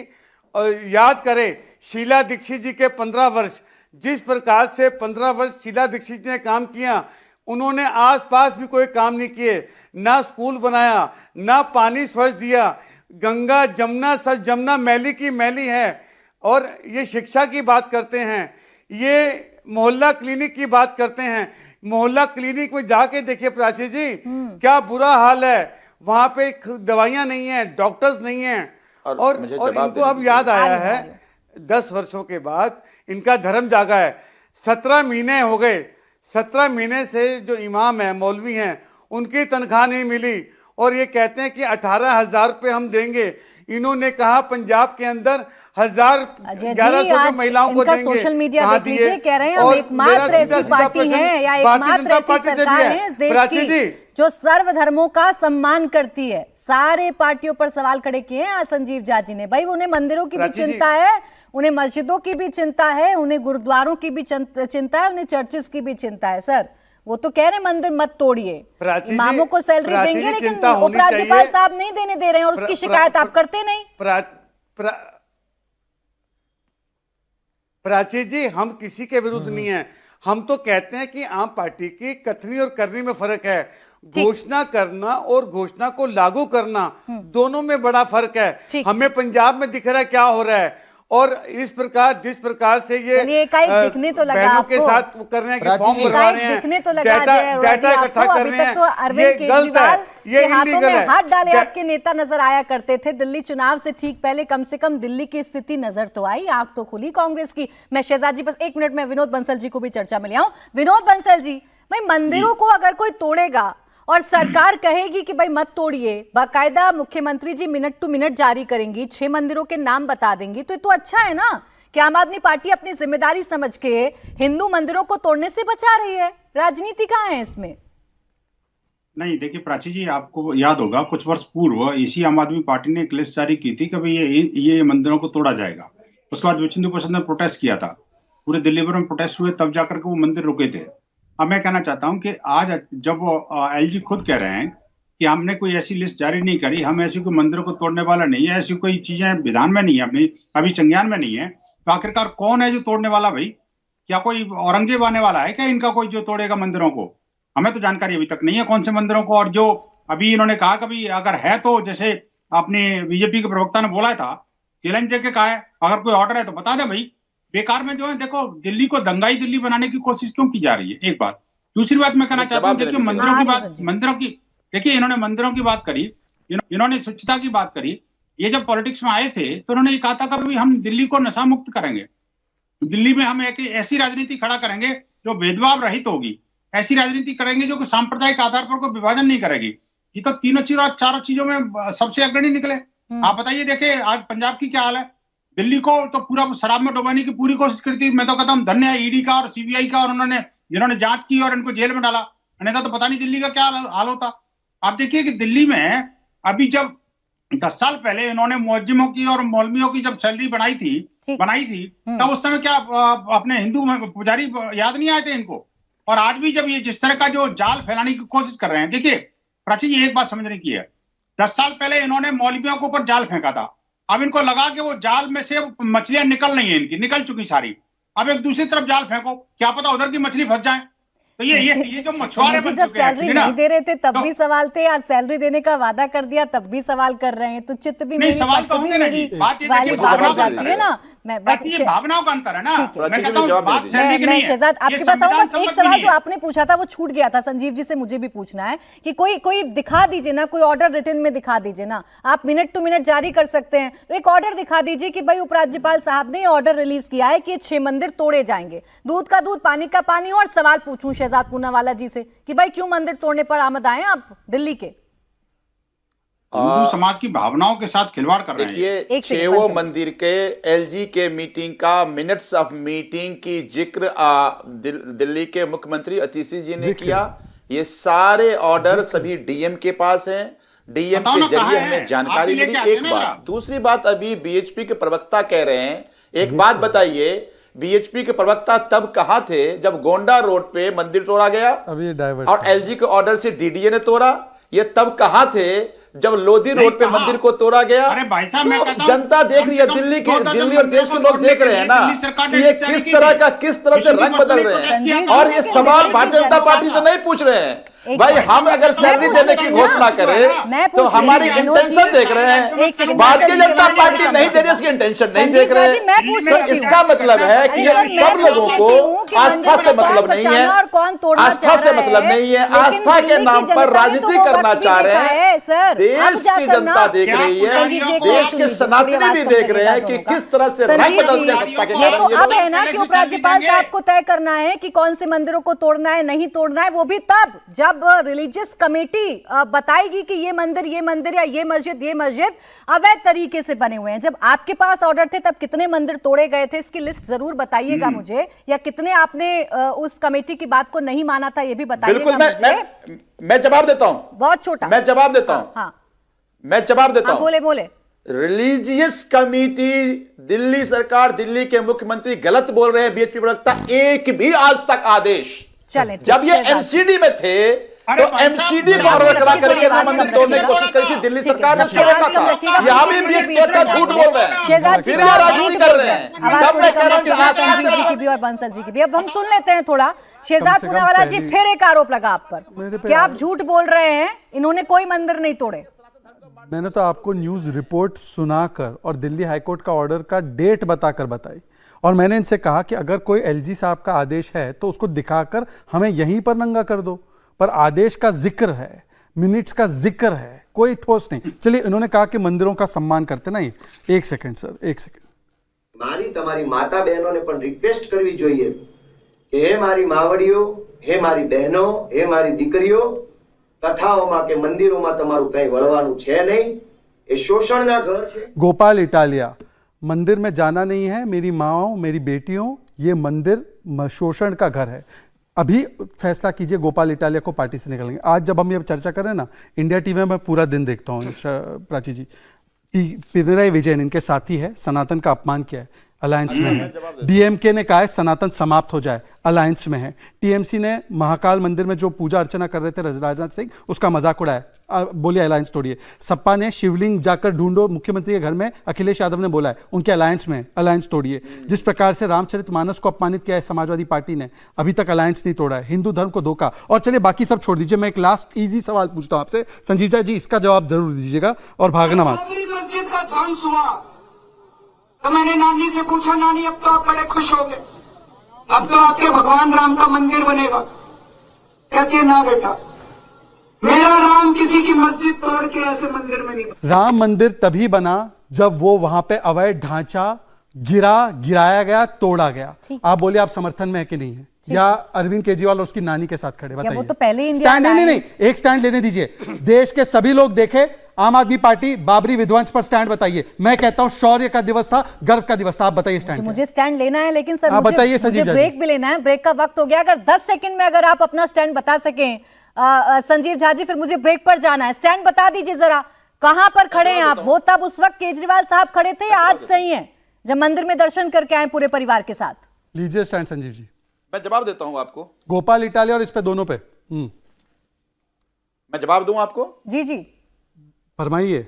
याद करे शीला दीक्षित जी के 15 वर्ष, जिस प्रकार से 15 वर्ष शीला दीक्षित जी ने काम किया, उन्होंने आसपास भी कोई काम नहीं किए, ना स्कूल बनाया, ना पानी स्वच्छ दिया। गंगा जमुना सच जमुना मैली की मैली है। और ये शिक्षा की बात करते हैं, ये मोहल्ला क्लिनिक की बात करते हैं। मोहल्ला क्लिनिक में जाके देखिए प्राची जी, क्या बुरा हाल है। वहां पे दवाइयां नहीं है, डॉक्टर्स नहीं है। और इनको अब याद आया है 10 वर्षों के बाद इनका धर्म जागा है। 17 महीने हो गए, 17 महीने से जो इमाम है, मौलवी हैं, उनकी तनख्वाह नहीं मिली और ये कहते हैं कि 18,000 रुपये हम देंगे। इन्होंने कहा पंजाब के अंदर 1100 रुपये महिलाओं को देंगे। सोशल मीडिया देख लीजिए, कह रहे हैं हम एकमात्र ऐसी पार्टी है या एकमात्र ऐसी सरकार है इस देश की जो सर्वधर्मों का सम्मान करती है। सारे पार्टियों पर सवाल खड़े किए हैं संजीव झा जी ने। भाई उन्हें मंदिरों की भी चिंता है, उन्हें मस्जिदों की भी चिंता है, उन्हें गुरुद्वारों की भी चिंता है, उन्हें चर्चेस की भी चिंता है। सर वो तो कह रहे हैं मंदिर मत तोड़िए, इमामों को सैलरी देंगे, लेकिन उपराज्यपाल साहब नहीं देने दे रहे हैं और उसकी शिकायत आप करते नहीं। प्राची जी, हम किसी के विरुद्ध नहीं है, हम तो कहते हैं कि आम पार्टी की कथनी और करनी में फर्क है। घोषणा करना और घोषणा को लागू करना, दोनों में बड़ा फर्क है। हमें पंजाब में दिख रहा है क्या हो रहा है, और इस प्रकार जिस प्रकार से ये दिखने तो लगा बहनों के साथ कर रहे हैं कि फॉर्म भरवा रहे हैं, दिखने तो लगा डाटा इकट्ठा कर रहे हैं, तो अरविंद केजरीवाल ये हाथों में हाथ डाले आपके नेता नजर आया करते थे। दिल्ली चुनाव से ठीक पहले कम से कम दिल्ली की स्थिति नजर तो आई, आंख तो खुली कांग्रेस की। मैं शहजाद जी बस 1 मिनट में विनोद बंसल जी को भी चर्चा में ले आऊं। विनोद बंसल जी, भाई मंदिरों को अगर कोई तोड़ेगा और सरकार कहेगी कि भाई मत तोड़िए, बाकायदा मुख्यमंत्री जी मिनट टू मिनट जारी करेंगी, 6 मंदिरों के नाम बता देंगी, तो ये तो अच्छा है ना कि आम आदमी पार्टी अपनी जिम्मेदारी समझ के हिंदू मंदिरों को तोड़ने से बचा रही है। राजनीति कहाँ है इसमें? नहीं देखिए प्राची जी, आपको याद होगा कुछ वर्ष पूर्व इसी आम आदमी पार्टी ने एक लिस्ट जारी की थी कि भाई ये मंदिरों को तोड़ा जाएगा। उसके बाद विश्व हिंदू परिषद ने प्रोटेस्ट किया था, पूरे दिल्ली भर में प्रोटेस्ट हुए, तब जाकर के वो मंदिर रुके थे। अब मैं कहना चाहता हूं कि आज जब एलजी खुद कह रहे हैं कि हमने कोई ऐसी लिस्ट जारी नहीं करी, हम ऐसी कोई मंदिरों को तोड़ने वाला नहीं है, ऐसी कोई चीजें विधान में नहीं है, अपनी अभी संज्ञान में नहीं है, तो आखिरकार कौन है जो तोड़ने वाला? भाई क्या कोई औरंगजेब आने वाला है क्या इनका कोई जो तोड़ेगा मंदिरों को? हमें तो जानकारी अभी तक नहीं है कौन से मंदिरों को। और जो अभी इन्होंने कहा कि अगर है तो जैसे अपने बीजेपी के प्रवक्ता ने बोला था, चैलेंज देके कहा है अगर कोई ऑर्डर है तो बता दे भाई। बेकार में जो है देखो दिल्ली को दंगाई दिल्ली बनाने की कोशिश क्यों की जा रही है, एक बात। दूसरी बात मैं कहना चाहता हूँ, देखिए मंदिरों की बात, मंदिरों की देखिए इन्होंने मंदिरों की बात करी, इन्होंने स्वच्छता की बात करी। ये जब पॉलिटिक्स में आए थे तो उन्होंने ये कहा था कि हम दिल्ली को नशा मुक्त करेंगे, दिल्ली में हम एक ऐसी राजनीति खड़ा करेंगे जो भेदभाव रहित होगी, ऐसी राजनीति करेंगे जो सांप्रदायिक आधार पर कोई विभाजन नहीं करेगी। ये तो तीनों चीजों चारों चीजों में सबसे अग्रणी निकले। आप बताइए, देखिए आज पंजाब की क्या हाल है, दिल्ली को तो पूरा शराब में डुबाने की पूरी कोशिश करी थी। मैं तो कहता हूँ धन्य है ईडी का और सीबीआई का, और उन्होंने जिन्होंने जांच की और इनको जेल में डाला, अन्यथा तो पता नहीं दिल्ली का क्या हाल होता। आप देखिए कि दिल्ली में अभी जब 10 साल पहले इन्होंने मुअज्जिमों की और मौलवियों की जब सैलरी बनाई थी तब उस समय क्या अपने हिंदू पुजारी याद नहीं आए थे इनको? और आज भी जब ये जिस तरह का जो जाल फैलाने की कोशिश कर रहे हैं, देखिए प्राची जी एक बात समझने की है, 10 साल पहले इन्होंने मौलवियों के ऊपर जाल फेंका था, अब इनको लगा कि वो जाल में से मछलियां निकल नहीं है, इनकी निकल चुकी सारी, अब एक दूसरी तरफ जाल फेंको, क्या पता उधर की मछली फंस जाए। तो ये जो मछुआरे बन जब चुके हैं, सैलरी नहीं दे रहे थे तब भी सवाल थे, आज सैलरी देने का वादा कर दिया तब भी सवाल कर रहे हैं, तो चित्त भी मेरी सवाल तो होंगे मेरी बात ये वाली बात हो जाती है ना। मैं बस ये भावनाओं का अंतर है ना। मैं कहता हूं जवाब बात दीजिए। सैलरी की मैं नहीं है। शहजाद ये आपके पास आऊं, बस संविधान एक सम्मत सवाल नहीं जो है। आपने पूछा था वो छूट गया था, संजीव जी से मुझे भी पूछना है कि कोई दिखा दीजिए ना, कोई ऑर्डर रिटन में दिखा दीजिए ना, आप मिनट टू मिनट जारी कर सकते हैं, तो एक ऑर्डर दिखा दीजिए कि भाई उपराज्यपाल साहब ने ऑर्डर रिलीज किया है कि ये 6 मंदिर तोड़े जाएंगे, दूध का दूध पानी का पानी। और सवाल पूछूं शहजाद पूनावाला जी से कि भाई क्यों मंदिर तोड़ने पर आमद आए आप दिल्ली के? हिंदू समाज की भावनाओं के साथ खिलवाड़ कर रहे हैं। देखिए, एक सेकंड, छेवो one second। मंदिर के एलजी के मीटिंग का मिनट्स ऑफ मीटिंग की जिक्र दिल्ली के मुख्यमंत्री अतिशी जी ने किया। ये सारे ऑर्डर सभी डीएम के पास हैं, डीएम के जरिए हमें जानकारी मिली। एक बात, दूसरी बात, अभी बीएचपी के प्रवक्ता कह रहे हैं, एक बात बताइए, बीएचपी के प्रवक्ता तब कहां थे जब गोंडा रोड पे मंदिर तोड़ा गया और एलजी के ऑर्डर से डीडीए ने तोड़ा? ये तब कहां थे जब लोधी रोड पे मंदिर को तोड़ा गया? अरे भाई साहब, मैं कहता हूं, जनता देख रही है, दिल्ली और देश के लोग देख रहे हैं ना कि ये किस तरह से रंग बदल रहे हैं। और ये सवाल भारतीय जनता पार्टी से नहीं पूछ रहे हैं भाई, हम अगर सैलरी देने की घोषणा करें तो हमारी इंटेंशन देख रहे हैं, भारतीय जनता पार्टी नहीं दे रही, इसकी इंटेंशन नहीं देख रहे हैं। तो इसका मतलब है कि ये सब लोगों को आस्था से मतलब नहीं है, आस्था से मतलब नहीं है, आस्था के नाम पर राजनीति करना चाह रहे हैं। देश की जनता देख रही है, देश के सनातनी भी देख रहे हैं कि किस तरह से रंग बदलते हैं सत्ता के ये तो अब है ना ये कि तो उपराज्यपाल साहब को तय करना है कि कौन से मंदिरों को तोड़ना है, नहीं तोड़ना है, वो भी तब जब रिलीजियस कमेटी बताएगी कि ये मंदिर या ये मस्जिद अवैध तरीके से बने हुए हैं। जब आपके पास ऑर्डर थे तब कितने मंदिर तोड़े गए थे, इसकी लिस्ट जरूर बताइएगा मुझे, या कितने आपने उस कमेटी की बात को नहीं माना था, ये भी बताइएगा मुझे। मैं जवाब देता हूं, बहुत छोटा, मैं जवाब देता हूं, हाँ मैं जवाब देता हूं। बोले। रिलीजियस कमेटी, दिल्ली सरकार, दिल्ली के मुख्यमंत्री गलत बोल रहे हैं, बीएचपी प्रवक्ता, एक भी आज तक आदेश, जब ये एमसीडी में थे तो एमसीडी को ऑर्डर करा करके राम मंदिर तोड़ने की कोशिश करी थी दिल्ली सरकार ने, उसको रोका था। यहाँ भी बीएचपी प्रवक्ता झूठ बोल रहे हैं, फिर ये राजनीति कर रहे हैं। तब मैं कह रहा हूं कि संजीव जी की भी और बंसल जी की भी। अब हम सुन लेते हैं थोड़ा। शहजाद पूनावाला जी, फिर एक आरोप लगा आप पर कि आप झूठ बोल रहे हैं, इन्होंने कोई मंदिर नहीं तोड़े। मैंने तो आपको न्यूज रिपोर्ट सुनाकर और दिल्ली हाईकोर्ट का ऑर्डर का डेट बताकर बताई, और मैंने इनसे कहा कि अगर कोई एलजी साहब का आदेश है तो उसको दिखाकर हमें यहीं पर नंगा कर दो, पर आदेश का जिक्र है, मिनट्स का जिक्र है, कोई ठोस नहीं। चलिए, इन्होंने कहा कि मंदिरों का सम्मान करते नहीं। एक सेकंड सर, एक सेकंड। मारी तमारी माता बहनों ने रिक्वेस्ट करवी જોઈએ કે હે મારી માવડીઓ, હે મારી બહેનો, હે મારી દીકરીઓ, કથાઓમાં કે મંદિરોમાં તમારું કંઈ વળવાનું છે નહીં, એ શોષણના ઘર છે। गोपाल इटालिया, मंदिर में जाना नहीं है मेरी माओ, मेरी बेटियों, ये मंदिर शोषण का घर है। अभी फैसला कीजिए, गोपाल इटालिया को पार्टी से निकलेंगे। आज जब हम ये चर्चा कर रहे हैं ना, इंडिया टीवी में मैं पूरा दिन देखता हूँ प्राची जी, पिनराई विजयन इनके साथी है, सनातन का अपमान किया है, अलायंस में है। डीएमके ने कहा है सनातन समाप्त हो जाए, अलायंस में है। टीएमसी ने महाकाल मंदिर में जो पूजा अर्चना कर रहे थे राजनाथ सिंह, उसका मजाक उड़ाया, बोलिए अलायंस तोड़िए। सपा ने शिवलिंग जाकर ढूंढो मुख्यमंत्री के घर में, अखिलेश यादव ने बोला है उनके अलायंस में, अलायंस तोड़िए। जिस प्रकार से रामचरितमानस को अपमानित किया है समाजवादी पार्टी ने, अभी तक अलायंस नहीं तोड़ा है। हिंदू धर्म को धोखा। और चलिए बाकी सब छोड़ दीजिए, मैं एक लास्ट इजी सवाल पूछता हूं आपसे, संजीव जी इसका जवाब जरूर दीजिएगा और भागना मत। मस्जिद का ध्वंस हुआ तो मैंने नानी से पूछा, नानी अब तो आप बड़े खुश हो गए, अब तो आपके भगवान राम का मंदिर बनेगा। कहती है ना बेटा, मेरा राम किसी की मस्जिद तोड़ के ऐसे मंदिर में नहीं बना। राम मंदिर तभी बना जब वो वहां पे अवैध ढांचा गिराया गया, तोड़ा गया। आप बोलिए आप समर्थन में है कि नहीं है, या अरविंद केजरीवाल और उसकी नानी के साथ खड़े? बताइए। वो तो पहले इंडिया स्टैंड नहीं, एक स्टैंड लेने दीजिए। देश के सभी लोग देखे, आम आदमी पार्टी बाबरी विध्वंस पर स्टैंड बताइए। मैं कहता हूं शौर्य का दिवस था, गर्व का दिवस था। आप बताइए स्टैंड। मुझे स्टैंड लेना है, लेकिन सर आप बताइए मुझे ब्रेक भी लेना है। ब्रेक का वक्त हो गया। अगर 10 सेकंड में अगर आप अपना स्टैंड बता सकें संजीव झा जी, फिर मुझे ब्रेक पर जाना है। स्टैंड बता दीजिए जरा, कहां पर खड़े हैं आप? वो तब उस वक्त केजरीवाल साहब खड़े थे या आज सही है जब मंदिर में दर्शन करके आए पूरे परिवार के साथ? लीजिए स्टैंड संजीव जी। मैं जवाब देता हूं आपको। गोपाल इटालिया और इस पे दोनों पे मैं जवाब दूं आपको? जी जी फरमाइए।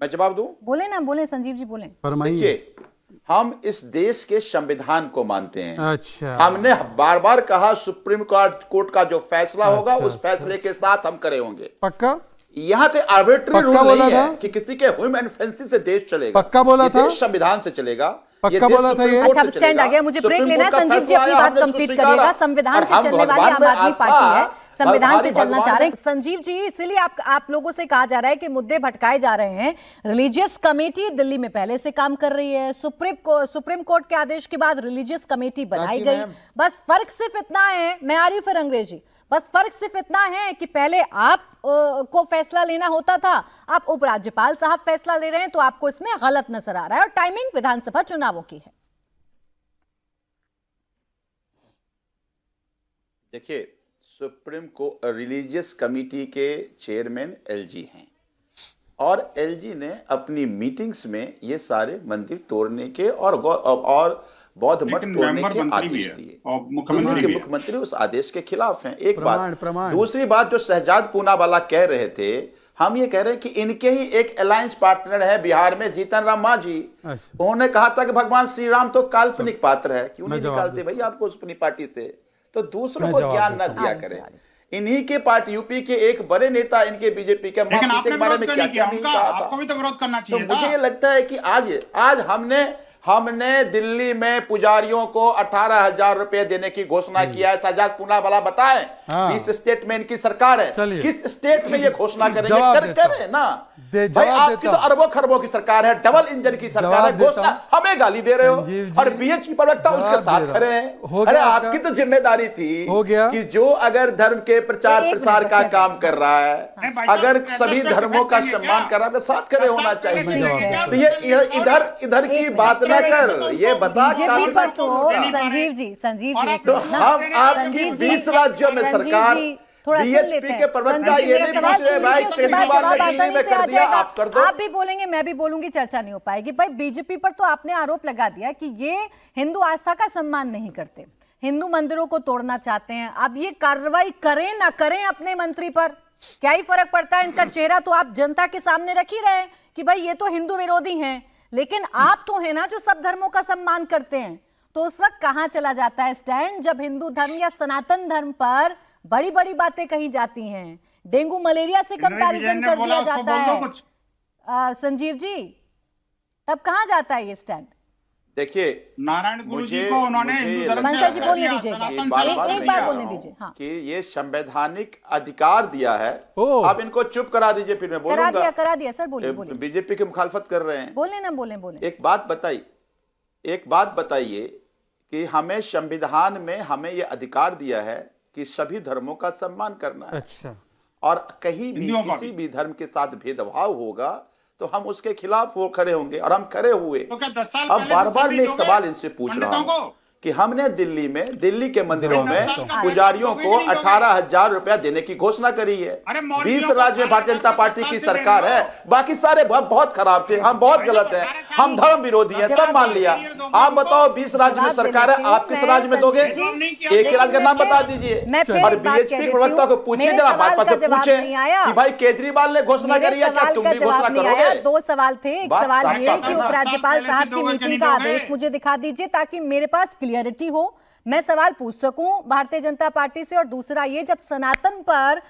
मैं जवाब दूं? बोले ना, बोले संजीव जी, बोले। फरमाइए। हम इस देश के संविधान को मानते हैं। अच्छा। हमने बार बार कहा सुप्रीम कोर्ट का जो फैसला होगा उस फैसले के साथ हम खड़े होंगे। पक्का? यहाँ के आर्बिट्री रूल बोला नहीं था है कि किसी के ह्यूमन फैंसी से देश चलेगा। पक्का बोला था? संविधान से चलेगा। पक्का बोला था ये? अच्छा, स्टैंड आ गया, मुझे ब्रेक लेना है। संजीव जी अपनी बात कंप्लीट करिएगा। संविधान से चलने वाली आम आदमी पार्टी है, संविधान से चलना चाह रहे हैं संजीव जी। इसीलिए आप लोगों से कहा जा रहा है कि मुद्दे भटकाए जा रहे हैं। रिलीजियस कमेटी दिल्ली में पहले से काम कर रही है। सुप्रीम कोर्ट के आदेश के बाद रिलीजियस कमेटी बनाई गई। बस फर्क सिर्फ इतना है, मैं आ रही फिर अंग्रेजी, बस फर्क सिर्फ इतना है कि पहले आप को फैसला लेना होता था, आप उपराज्यपाल साहब फैसला ले रहे हैं, तो आपको इसमें गलत नजर आ रहा है। और टाइमिंग विधानसभा चुनावों की है। देखिए, सुप्रीम कोर्ट रिलीजियस कमेटी के चेयरमैन एलजी हैं और एलजी ने अपनी मीटिंग्स में ये सारे मंदिर तोड़ने के और बौद्ध मठ तोड़ने के आदेश दिए। मुख्यमंत्री उस आदेश के खिलाफ हैं। एक बात। दूसरी बात, जो शहजाद पूनावाला कह रहे थे, हम ये कह रहे हैं कि इनके ही एक अलायंस पार्टनर है बिहार में, जीतन राम मांझी। उन्होंने कहा था कि भगवान श्री राम तो काल्पनिक पात्र है, क्यों नहीं निकालते भाई आपको अपनी पार्टी से? तो दूसरों को ज्ञान न दिया करें। इन्हीं के पार्टी यूपी के एक बड़े नेता इनके बीजेपी के बारे में क्या नहीं कहा था। आपको भी तो विरोध करना चाहिए। तो मुझे लगता है कि आज हमने दिल्ली में पुजारियों को 18,000 रुपए देने की घोषणा किया है। शहजाद पूनावाला बताएं, 20 स्टेट में इनकी सरकार है, किस स्टेट में ये घोषणा करेंगे? करें ना भाई, आपकी तो अरबों खरबों की सरकार है, डबल इंजन की सरकार है। घोषणा हमें गाली दे रहे हो और बीएचपी प्रवक्ता उसके साथ खड़े हैं। अरे आपकी तो जिम्मेदारी थी कि जो अगर धर्म के प्रचार प्रसार का काम कर रहा है, अगर सभी धर्मों का सम्मान कर रहा है, साथ खड़े होना चाहिए। तो ये इधर की बात न कर, ये बता बीजेपी पर तो संजीव जी तो हम आपकी 20 राज्यों में सरकार थोड़ा सुन लेते हैं। आप भी बोलेंगे, मैं भी बोलूंगी, चर्चा नहीं हो पाएगी। भाई बीजेपी पर तो आपने आरोप लगा दिया कि ये हिंदू आस्था का सम्मान नहीं करते, हिंदू मंदिरों को तोड़ना चाहते हैं। अब ये कार्रवाई करें ना करें अपने मंत्री पर, क्या ही फर्क पड़ता है? इनका चेहरा तो आप जनता के सामने रख ही रहे हैं कि भाई ये तो हिंदू विरोधी हैं, लेकिन आप तो है ना जो सब धर्मों का सम्मान करते हैं। तो उस वक्त कहां चला जाता है स्टैंड, जब हिंदू धर्म या सनातन धर्म पर बड़ी बड़ी बातें कही जाती हैं, डेंगू मलेरिया से कंपैरिजन कर दिया जाता है संजीव जी, तब कहां जाता है ये स्टैंड? देखिए, नारायण गुरु जी को उन्होंने हिंदू धर्म बंसल जी बोलने दीजिए, एक बार बोलने दीजिए। हाँ, कि ये संवैधानिक अधिकार दिया है, आप इनको चुप करा दीजिए, फिर मैं बोलूंगा। करा दिया सर, बोलिए। बीजेपी की मुखालफत कर रहे हैं, बोले ना, बोले। एक बात बताइए कि हमें संविधान में हमें ये अधिकार दिया है कि सभी धर्मों का सम्मान करना है। अच्छा। और कहीं भी किसी भी धर्म के साथ भेदभाव होगा तो हम उसके खिलाफ खड़े होंगे, और हम खड़े हुए। तो क्या 10 साल अब बार बार मैं एक सवाल इनसे पूछ रहा हूँ कि हमने दिल्ली के मंदिरों में पुजारियों को 18,000 रुपया देने की घोषणा करी है। 20 राज्य में भारतीय जनता पार्टी की सरकार है, बाकी सारे बहुत खराब थे, हम बहुत गलत हैं, हम धर्म विरोधी हैं, सब मान लिया। आप बताओ 20 राज्य में सरकार है, आप किस राज्य में दोगे? एक ही राज्य का नाम बता दीजिए। और बीएचपी प्रवक्ता को पूछिए, जरा भाजपा से पूछे कि भाई केजरीवाल ने घोषणा करी है, क्या तुम भी घोषणा करोगे? 2 सवाल थे। एक सवाल ये कि उपराज्यपाल साहब की मीटिंग का आदेश मुझे दिखा दीजिए ताकि मेरे पास क्लियरिटी हो, मैं सवाल पूछ सकूं भारतीय जनता पार्टी से। और दूसरा ये, जब सनातन पर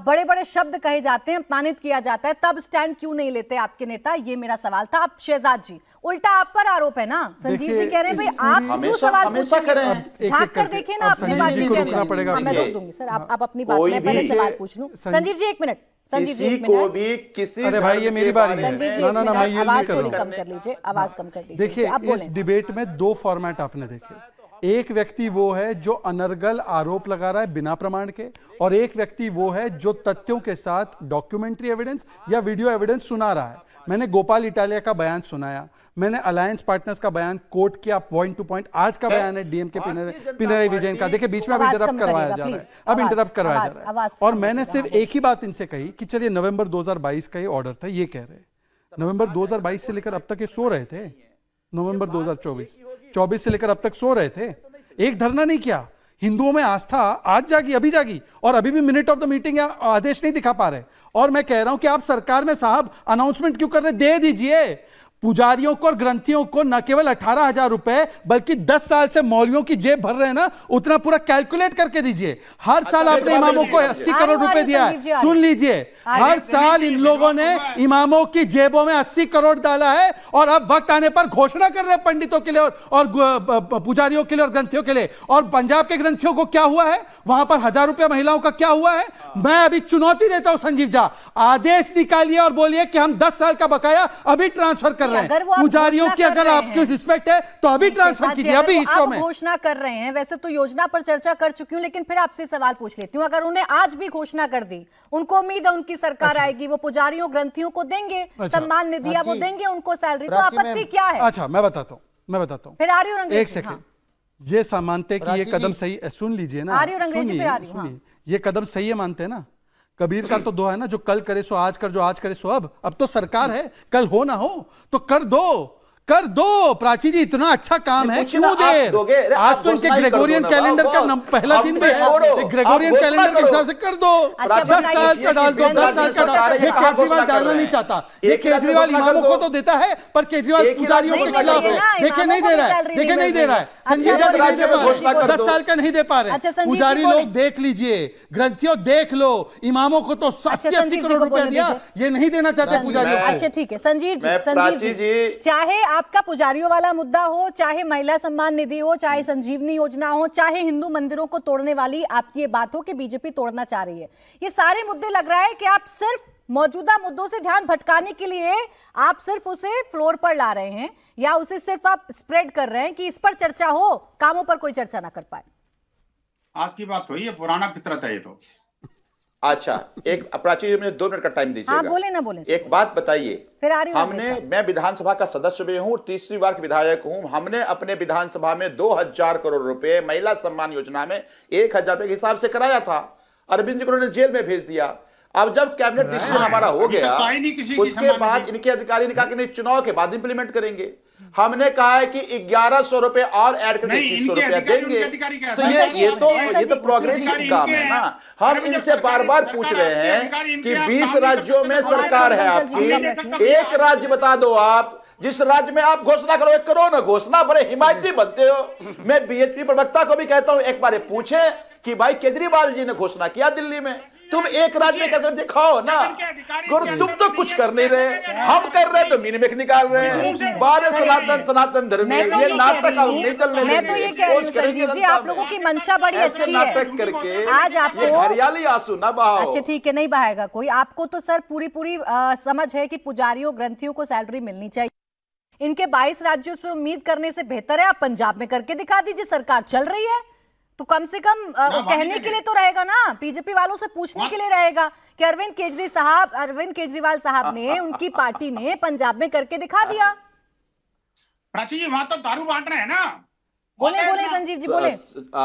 बड़े बड़े शब्द कहे जाते हैं, अपमानित किया जाता है, तब स्टैंड क्यों नहीं लेते आपके नेता? ये मेरा सवाल था। अब शहजाद जी, उल्टा आप पर आरोप है ना, संजीव जी कह रहे हैं भाई आप क्यों सवाल पूछेंगे? झांक कर देखिए ना अपनी बात में। मैं रोक दूंगी सर, आप अपनी बात, मैं पहले सवाल पूछ लूं। Sanjeev ji 1 minute, Sanjeev ji 1 minute. अरे भाई ये मेरी बारी है। संजीव जी ना, मैं ये आवाज थोड़ी कम कर लीजिए, आवाज कम कर दीजिए। देखिए, इस डिबेट में 2 फॉर्मेट आपने देखे। एक व्यक्ति वो है जो अनर्गल आरोप लगा रहा है बिना प्रमाण के, और एक व्यक्ति वो है जो तथ्यों के साथ डॉक्यूमेंट्री एविडेंस या वीडियो एविडेंस सुना रहा है। मैंने गोपाल इटालिया का बयान सुनाया, मैंने अलायंस पार्टनर्स का बयान कोट किया पॉइंट टू पॉइंट। आज का बयान है डीएमके पिनराई विजयन का। देखिए बीच में अब इंटरप्ट करवाया जा रहा है, अब इंटरप्ट करवाया जा रहा है। और मैंने सिर्फ एक ही बात इनसे कही कि चलिए नवंबर 2022 का ये ऑर्डर था, ये कह रहे नवंबर 2022 से लेकर अब तक ये सो रहे थे। नवंबर 2024 से लेकर अब तक सो रहे थे, एक धरना नहीं किया। हिंदुओं में आस्था आज जागी, अभी जागी, और अभी भी मिनट ऑफ द मीटिंग या आदेश नहीं दिखा पा रहे। और मैं कह रहा हूं कि आप सरकार में साहब अनाउंसमेंट क्यों कर रहे? दे दीजिए पुजारियों को और ग्रंथियों को न केवल 18,000 रुपए बल्कि 10 साल से मौलवियों की जेब भर रहे हैं ना, उतना पूरा कैलकुलेट करके दीजिए। हर साल आपने इमामों को 80 करोड़ रुपए दिया है। सुन लीजिए, हर साल इन लोगों ने इमामों की जेबों में 80 करोड़ डाला है, और अब वक्त आने पर घोषणा कर रहे हैं पंडितों के लिए और पुजारियों के लिए और ग्रंथियों के लिए। और पंजाब के ग्रंथियों को क्या हुआ है? वहां पर 1,000 रुपया महिलाओं का क्या हुआ है? मैं अभी चुनौती देता हूं संजीव झा, आदेश निकालिए और बोलिए कि हम 10 साल का बकाया अभी ट्रांसफर कर रहे हैं। पुजारियों की अगर आपकी रिस्पेक्ट है तो अभी ट्रांसफर कीजिए, अभी हिस्सों में। घोषणा कर रहे हैं, वैसे तो योजना पर चर्चा कर चुकी हूं, लेकिन फिर आपसे सवाल पूछ लेती हूं। अगर उन्हें आज भी घोषणा कर दी, उनको उम्मीद है उनकी सरकार आएगी, वो पुजारियों ग्रंथियों को देंगे सम्मान निधि, वो देंगे उनको सैलरी, तो आपत्ति क्या है? अच्छा मैं बताता हूं फिर आ रही हूं। एक सेकंड, ये मानते कि ये कदम सही, सुन लीजिए ना, सुनिए, ये कदम सही है मानते हैं ना। कबीर का तो दोहा है ना, जो कल करे सो आज कर, जो आज करे सो अब तो सरकार है, कल हो ना हो तो कर दो। प्राची जी इतना अच्छा काम है, क्यों देर? आज तो इनके ग्रेगोरियन कैलेंडर का पहला दिन भी है, ग्रेगोरियन कैलेंडर के हिसाब से कर दो। 10 साल का डाल दो, 10 साल का डाल। ये केजरीवाल डालना नहीं चाहता, ये केजरीवाल इमामों को तो देता है पर केजरीवाल पुजारियों के खिलाफ है। देखे नहीं दे रहा है, संजीव जी नहीं दे पा रहे, 10 साल का नहीं दे पा रहे। पुजारी लोग देख लीजिए, ग्रंथियों देख लो, इमामों को तो 80 करोड़ रुपया दिया, ये नहीं देना चाहते पुजारियों को। अच्छा ठीक है संजीव जी, चाहे आपका पुजारियों वाला मुद्दा हो, चाहे महिला सम्मान निधि हो, चाहे संजीवनी योजना हो, चाहे हिंदू मंदिरों को तोड़ने वाली आपकी ये बात हो कि बीजेपी तोड़ना चाह रही है, ये सारे मुद्दे लग रहा है कि आप सिर्फ मौजूदा मुद्दों से ध्यान भटकाने के लिए आप सिर्फ उसे फ्लोर पर ला रहे हैं, या उसे सिर्फ आप स्प्रेड कर रहे हैं कि इस पर चर्चा हो, कामों पर कोई चर्चा ना कर पाए। आज की बात हुई है, पुराना फितरत है ये तो। अच्छा, एक प्राची जी मुझे 2 मिनट का टाइम दीजिएगा। हाँ, बोले ना बोले। एक बात बताइए, फिर आ रही हूं। मैं विधानसभा का सदस्य भी हूं, तीसरी बार के विधायक हूं। हमने अपने विधानसभा में 2,000 करोड़ रुपए महिला सम्मान योजना में 1,000 रुपए के हिसाब से कराया था। अरविंद जी को उन्होंने जेल में भेज दिया। अब जब कैबिनेट डिसीजन हमारा हो गया, उसके बाद इनके अधिकारी ने कहा कि नहीं, चुनाव के बाद इंप्लीमेंट करेंगे। हमने कहा है कि 1,100 रुपए और ऐड करके 2,100 रुपया देंगे। तो ये तो प्रोग्रेसिव काम है ना। हम इनसे बार बार पूछ रहे हैं कि 20 राज्यों में सरकार है आपकी, एक राज्य बता दो आप जिस राज्य में आप घोषणा करो ना, घोषणा बड़े हिमायती बनते हो। मैं बीएचपी प्रवक्ता को भी कहता हूं, एक बार पूछे कि भाई केजरीवाल जी ने घोषणा किया दिल्ली में, तुम एक राज्य में करके दिखाओ ना। तुम तो कुछ कर नहीं रहे, हम कर रहे तो मीन में निकाल रहे हैं। बारे सनातन धर्म ये नाटक नहीं चलने। मैं तो ये कह रही हूं संजीव जी, आप लोगों की मंशा बड़ी अच्छी है, नाटक करके आज आपको हरियाली आंसू ना बहाओ। अच्छा ठीक है, नहीं बहाएगा कोई। आपको तो सर पूरी समझ है कि पुजारियों ग्रंथियों को सैलरी मिलनी चाहिए। इनके 22 राज्यों से उम्मीद करने से बेहतर है आप पंजाब में करके दिखा दीजिए। सरकार चल रही है तो कम से कम कहने के लिए तो रहेगा ना, बीजेपी वालों से पूछने के लिए रहेगा कि अरविंद केजरीवाल साहब ने, उनकी पार्टी ने पंजाब में करके दिखा दिया। प्राची जी वहां तो दारू बांट रहे हैं ना, बोले बोले संजीव जी बोले।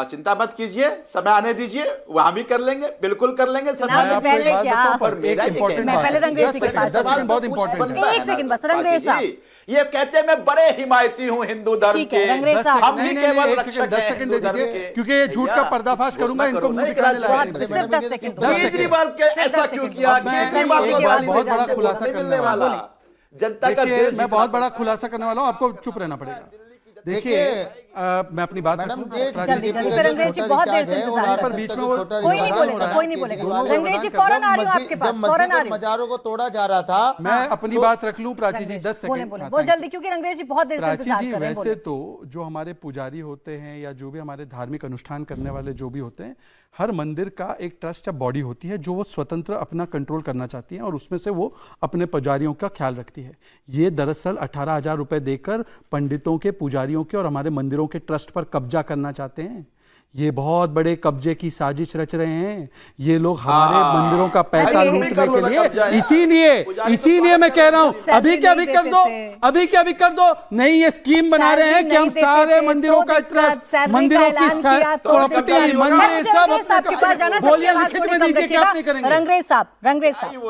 चिंता मत कीजिए, समय आने दीजिए, वहां भी कर लेंगे, बिल्कुल कर लेंगे। चुनाव से पहले क्या? पर मेरा ये कहना मैं पहले रंगरेज जी के पास बहुत इंपॉर्टेंट है। एक सेकंड बस, रंगरेज साहब ये कहते हैं मैं बड़े हिमायती हूँ हिंदू धर्म ठीक है, के, रंगरेज साहब। हम ही केवल एक रक्षक सेकंड, 10 हैं सेकंड हिंदू दे धर्म दीजिए, के। क्योंकि ये झूठ का पर्दाफाश करूंगा, इनको मुंह दिखाने लायक नहीं। सिर्फ 10 सेकंड केजरीवाल के ऐसा क्यों किया? केजरीवाल को गाली बहुत बड़ा देने को खुलासा नहीं करने मिलने वाला। वाला। जनता का देखिए दिल मैं बहुत बड़ा खुलासा करने वाला हूँ, आपको चुप रहना पड़ेगा। देखिए मैं अपनी बात मैडम रखूं, ये जल्दी जल्दी, फिर रंगरेज जी बहुत देर से इंतजार कर पर रहे बीच हैं। में वो कोई नहीं बोलेगा, कोई नहीं बोलेगा। रंगरेज जी फौरन आ रही हूँ आपके पास, फौरन आ रही हूँ। मजारों को तोड़ा जा रहा था। मैं अपनी बात रख लूं प्राची जी, 10 बोले सेकंड। बोले हाँ, बहुत thank you। जल्दी, क्योंकि रंगरेज जी बहुत देर से प्राची इंतजार जी कर रहे हैं। वैसे बोले। तो जो हमारे पुजारी होते हैं या जो भी हमारे धार्मिक अनुष्ठान करने वाले जो भी होते हैं, हर मंदिर का एक ट्रस्ट या बॉडी होती है जो वो स्वतंत्र अपना कंट्रोल करना चाहती है और उसमें से वो अपने पुजारियों का ख्याल रखती है। ये दरअसल 18,000 रुपए देकर पंडितों के, पुजारियों के और हमारे मंदिरों के ट्रस्ट पर कब्जा करना चाहते हैं। ये बहुत बड़े कब्जे की साजिश रच रहे हैं ये लोग, हमारे मंदिरों का पैसा लूटने के लिए। इसीलिए मैं कह रहा हूं अभी के अभी कर दो, अभी के अभी कर दो। नहीं, ये स्कीम बना रहे हैं कि हम सारे मंदिरों का ट्रस्ट, मंदिरों की प्रॉपर्टी, मंदिर सब आपके पास जाना, बोलिए, लिखित में दीजिए कि आप नहीं करेंगे। रंगरेज साहब,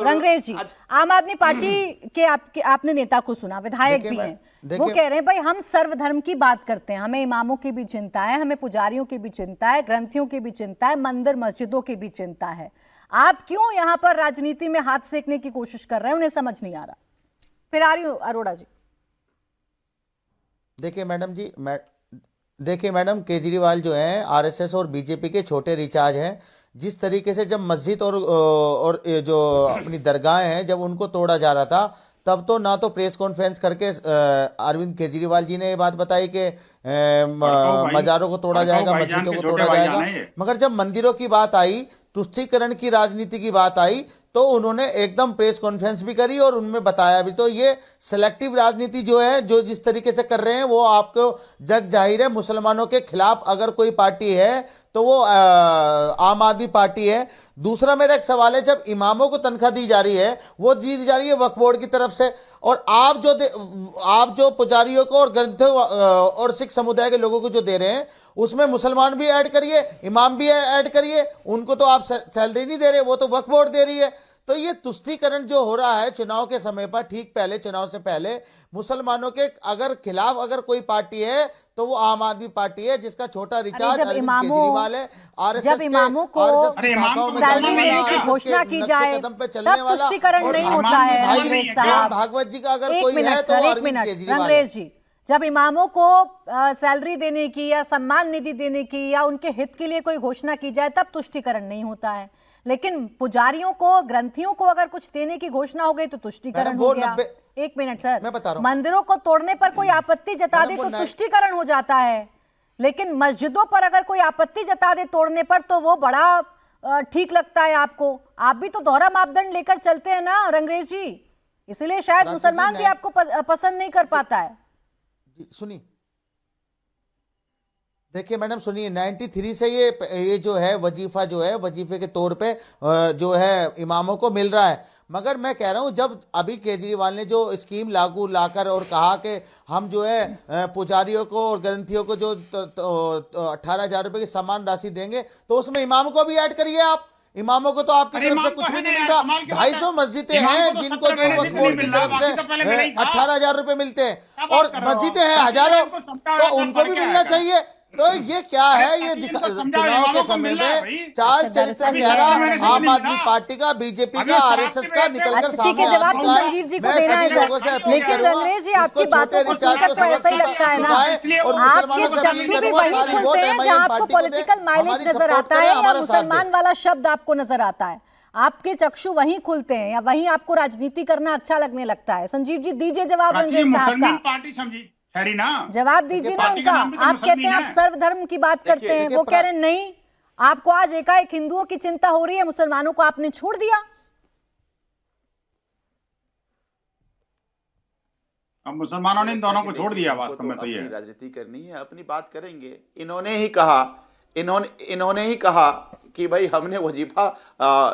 रंगरेज जी, आम आदमी पार्टी के आपने नेता को सुना, विधायक भी हैं, वो कह रहे हैं भाई हम सर्वधर्म की बात करते हैं, हमें इमामों की भी चिंता है, हमें पुजारियों की भी चिंता है, ग्रंथियों की भी चिंता है, मंदिर मस्जिदों की भी चिंता है। आप क्यों यहाँ पर राजनीति में हाथ सेकने की कोशिश कर रहे हैं, उन्हें समझ नहीं आ रहा। फिर आ रही हूँ अरोड़ा जी। देखिए मैडम जी, देखिए मैडम, केजरीवाल जो है आरएसएस और बीजेपी के छोटे रिचार्ज हैं। जिस तरीके से जब मस्जिद और जो अपनी दरगाहें हैं जब उनको तोड़ा जा रहा था, तब तो ना तो प्रेस कॉन्फ्रेंस करके अरविंद केजरीवाल जी ने ये बात बताई कि मजारों को तोड़ा जाएगा, मस्जिदों को तोड़ा जाएगा। मगर जब मंदिरों की बात आई, तुष्टीकरण की राजनीति की बात आई, तो उन्होंने एकदम प्रेस कॉन्फ्रेंस भी करी और उनमें बताया भी। तो ये सिलेक्टिव राजनीति जो है, जो जिस तरीके से कर रहे हैं, वो आपको जग जाहिर है। मुसलमानों के खिलाफ अगर कोई पार्टी है तो वो आम आदमी पार्टी है। दूसरा मेरा एक सवाल है, जब इमामों को तनख्वाह दी जा रही है, वो दी जा रही है वक्फ बोर्ड की तरफ से, और आप जो पुजारियों को और ग्रंथों और सिख समुदाय के लोगों को जो दे रहे हैं, उसमें मुसलमान भी ऐड करिए, इमाम भी ऐड करिए, उनको तो आप सैलरी नहीं दे रहे, वो तो वक्फ बोर्ड दे रही है। तो ये तुष्टीकरण जो हो रहा है चुनाव के समय पर, ठीक पहले चुनाव से पहले, मुसलमानों के अगर खिलाफ अगर कोई पार्टी है तो वो आम आदमी पार्टी है, जिसका छोटा रिचार्ज अरविंद केजरीवाल है। आरएसएस जब इमामों को सैलरी देने की घोषणा की जाए तब तुष्टीकरण नहीं होता है। रंगरेज साहब, भागवत जी का अगर एक कोई है मिनट तो सर, एक अरविंद मिनट। केजरीवाल। रंगरेज जी, जब इमामों को सैलरी देने की या सम्मान निधि देने की या उनके हित के लिए कोई घोषणा की जाए तब तुष्टीकरण नहीं होता है, लेकिन पुजारियों को, ग्रंथियों को अगर कुछ देने की घोषणा हो गई तो तुष्टीकरण हो गया। एक मिनट सर, मैं बता रहा हूं। मंदिरों को तोड़ने पर कोई आपत्ति जता दे तो तुष्टीकरण हो जाता है, लेकिन मस्जिदों पर अगर कोई आपत्ति जता दे तोड़ने पर तो वो बड़ा ठीक लगता है आपको। आप भी तो दोहरा मापदंड लेकर चलते हैं ना रंगरेज जी, इसीलिए शायद मुसलमान भी आपको पसंद नहीं कर पाता है। सुनिए, देखिए मैडम सुनिए, 93 से ये जो है वजीफा जो है, वजीफे के तौर पे जो है इमामों को मिल रहा है। मगर मैं कह रहा हूं, जब अभी केजरीवाल ने जो स्कीम लागू लाकर और कहा कि हम जो है पुजारियों को और ग्रंथियों को जो 18,000 रुपए की सम्मान राशि देंगे, तो उसमें इमामों को भी ऐड करिए आप। इमामों को तो आपकी तरफ से कुछ भी नहीं मिल रहा। 250 मस्जिदें हैं जिनको जो वक्फ बोर्ड की तरफ से 18,000 रुपए मिलते हैं, और मस्जिदें हैं हजारों, तो उनको भी मिलना चाहिए। तो ये क्या है, ये चुनाव के समय में चाल चरित्र चेहरा आम आदमी पार्टी का, बीजेपी का, आरएसएस का निकलकर सामने आ जवाब तो चुका है। संजीव जी को देना है सर, लेकिन रंगरेज जी आपकी बातों को सुनकर तो ऐसा ही लगता है ना, आपके चक्षु भी वहीं खुलते हैं जहां आपको पॉलिटिकल माइलेज नजर आता है या मुसलमान वाला शब्द आपको नजर आता है। आपके चक्षु वहीं खुलते हैं या वहीं आपको राजनीति करना अच्छा लगने लगता है। संजीव जी दीजिए जवाब रंगरेज साहब का, पार्टी समझी खैरी ना, जवाब दीजिए ना उनका। आप कहते हैं आप सर्वधर्म की बात करते हैं, वो कह रहे हैं नहीं, आपको आज एकाएक हिंदुओं की चिंता हो रही है, मुसलमानों को आपने छोड़ दिया। अब मुसलमानों ने इन दोनों को छोड़ दिया। वास्तव में तो ये राजनीति करनी है, अपनी बात करेंगे। इन्होंने ही कहा कि भाई हमने वजीफा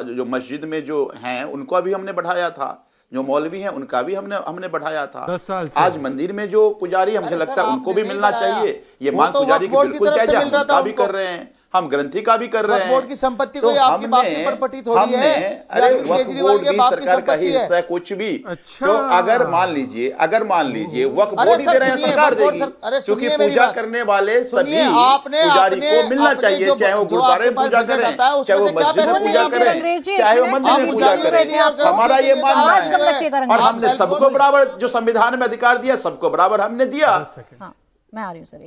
जो मस्जिद में जो हैं उनको अभी हमने बढ़ाया था, जो मौलवी हैं उनका भी हमने बढ़ाया था। 10 साल से। आज मंदिर में जो पुजारी है, मुझे अरे लगता है सर, उनको आपने भी नहीं मिलना बढ़ाया। चाहिए। ये वो मान तो पुजारी वक्फ की बोर्ड की बिल्कुल तरफ से जायज है, मिल रहा हम था उनका भी उनको। कर रहे हैं, हम ग्रंथी का भी कर रहे वक्फ हैं। बोर्ड की संपत्ति तो कोई आपके बाप की हमने- प्रॉपर्टी थोड़ी हमने- है, अरे अरविंद वक्फ केजरीवाल बोर्ड के भी बाप की सरकार का ही संपत्ति है। हिस्सा है, कुछ भी। अच्छा। तो अगर मान लीजिए वक्फ अरे बोर्ड ही सर, दे रहे हैं, सुनिए, सरकार वक्फ बोर्ड देगी, अरे क्योंकि सुनिए मेरी पूजा बात। करने वाले सभी सुनिए, आपने पुजारी को मिलना आपने चाहिए, जो चाहे वो जो गुरुद्वारे आपके में पास पूजा बजट करें, आता है, चाहे वो उसमें से क्या मस्जिद में पैसे पूजा लिए करें, अंग्रेज जी, चाहे वो एक मंदिर में मिनट, पूजा आप करें। रखिए, आप हमारा ये मानना आवाज कम है रखिएगा, और रंजीत हमने जी। सबको बराबर जो संविधान में अधिकार दिया, सबको बराबर हमने दिया। हाँ, मैं आ रही हूँ सर।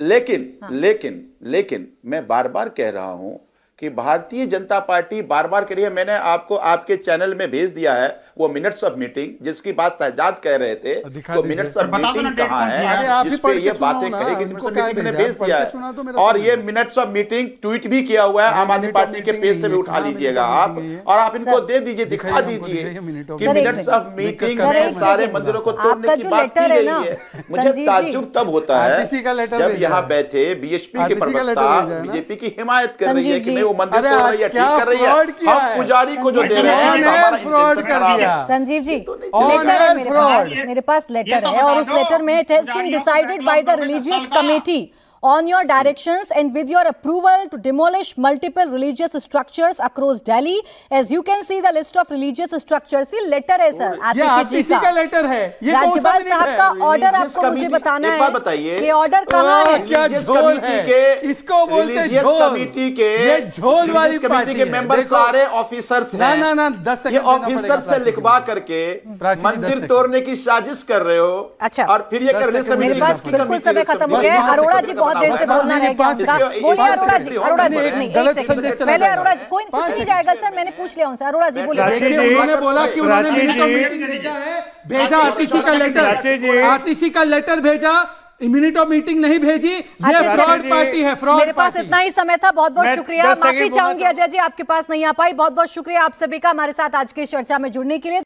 लेकिन मैं बार बार कह रहा हूं कि भारतीय जनता पार्टी बार बार कह रही है, मैंने आपको आपके चैनल में भेज दिया है वो मिनट्स ऑफ मीटिंग, जिसकी बात शहजाद कह रहे थे, दिखा तो दीजिए। मिनट्स ऑफ बता दो ना मीटिंग डेट कहाँ कौन सी है? अरे आप है ही जिसपे पढ़ के ये सुनाओ बातें ना, कही गई, उनको मिनट्स क्या ऑफ मीटिंग मैंने भेजा? भेज पढ़ दिया के है। सुना दो मेरे और सामने। ये मिनट्स ऑफ मीटिंग ट्वीट भी किया हुआ है, आम आदमी मिनट ऑफ पार्टी के मीटिंग पेज से नहीं भी है, उठा कहाँ लीजिएगा मिनट ऑफ आप, मीटिंग है? और आप इनको सर, दे दीजिए, दिखा दिखाइए हमको, दीजिए दिखाइए मिनट ऑफ कि सर, एक minutes minute. Of meeting sir, में एक सारे सेकंड। मंदिरों को आपका तोड़ने की जो बात लेटर की है गई ना, है। मुझे संजीव जी। ताज्जुब तब होता है आरटीसी का लेटर जब भेजा यहाँ है। बैठे बीएचपी के आरटीसी का लेटर प्रवक्ता भेजा है ना? बीजेपी की हिमायत कर रही संजीव है कि जी। नहीं वो मंदिर अरे तोड़ रही है, क्या ठीक कर रही है, फ्रॉड किया हम है? पुजारी को जो संजीव दे जी, रहे हैं ऑन तो एयर हमारा फ्रॉड intention कर खराब दिया। है। संजीव जी, ऑन लेटर है एयर मेरे पास लेटर है, और उस लेटर में it has been decided by the religious committee on your directions and with your approval to demolish multiple religious structures across Delhi. As you can see the list of religious structures, ये letter है sir ये आतिशी RTC जी का का। Letter है, ये कौन सा राज्यपाल मिनट साहब है? का ऑर्डर Religious आपको मुझे committee- बताना एक बार है बताइए। कि ऑर्डर कहाँ वाह, है। क्या Religious झोल committee है, के- इसको बोलते हैं Religious झोल। committee के ये झोल Religious वाली committee पार्टी के है। मेंबर देखो, सारे ऑफिसर्स ना हैं। ना ना 10 सेकंड ये देना ऑफिसर पड़ेगा से प्राची लिखवा जी। करके प्राची जी, 10 मंदिर सेकंड। तोड़ने की साजिश कर रहे हो। अच्छा। और फिर ये 10 कर सेकंड मेरे पास बिल्कुल समय खत्म हो गया है। अरोड़ा जी बहुत देर से बोलना रह गया उनका। बोलिए अरोड़ा जी, अरोड़ा जी, नहीं, एक गलत सेकंड। संदेश चला पहले जाएगा। अरोड़ा जी, कोई कुछ नहीं जाएगा सर, मैंने पूछ लिया उनसे। अरोड़ा जी बोलिए। प्राची देखिए, जी, उन्होंने बोला कि उन्होंने प्राची मिनट ऑफ जी, मीटिंग भेजा है, भेजा आरटीसी का प्राची लेटर, जी। आरटीसी का लेटर भेजा, मिनट ऑफ मीटिंग नहीं भेजी, ये अच्छा, फ्रॉड चलिए। पार्टी है, फ्रॉड मेरे पास पार्टी। इतना ही समय था, बहुत बहुत मैं शुक्रिया। 10 सेकंड माफी बोलना चाहूंगी अजय जी, आपके पास नहीं आ पाई। बहुत बहुत शुक्रिया आप सभी का हमारे साथ आज की इस चर्चा में जुड़ने के लिए।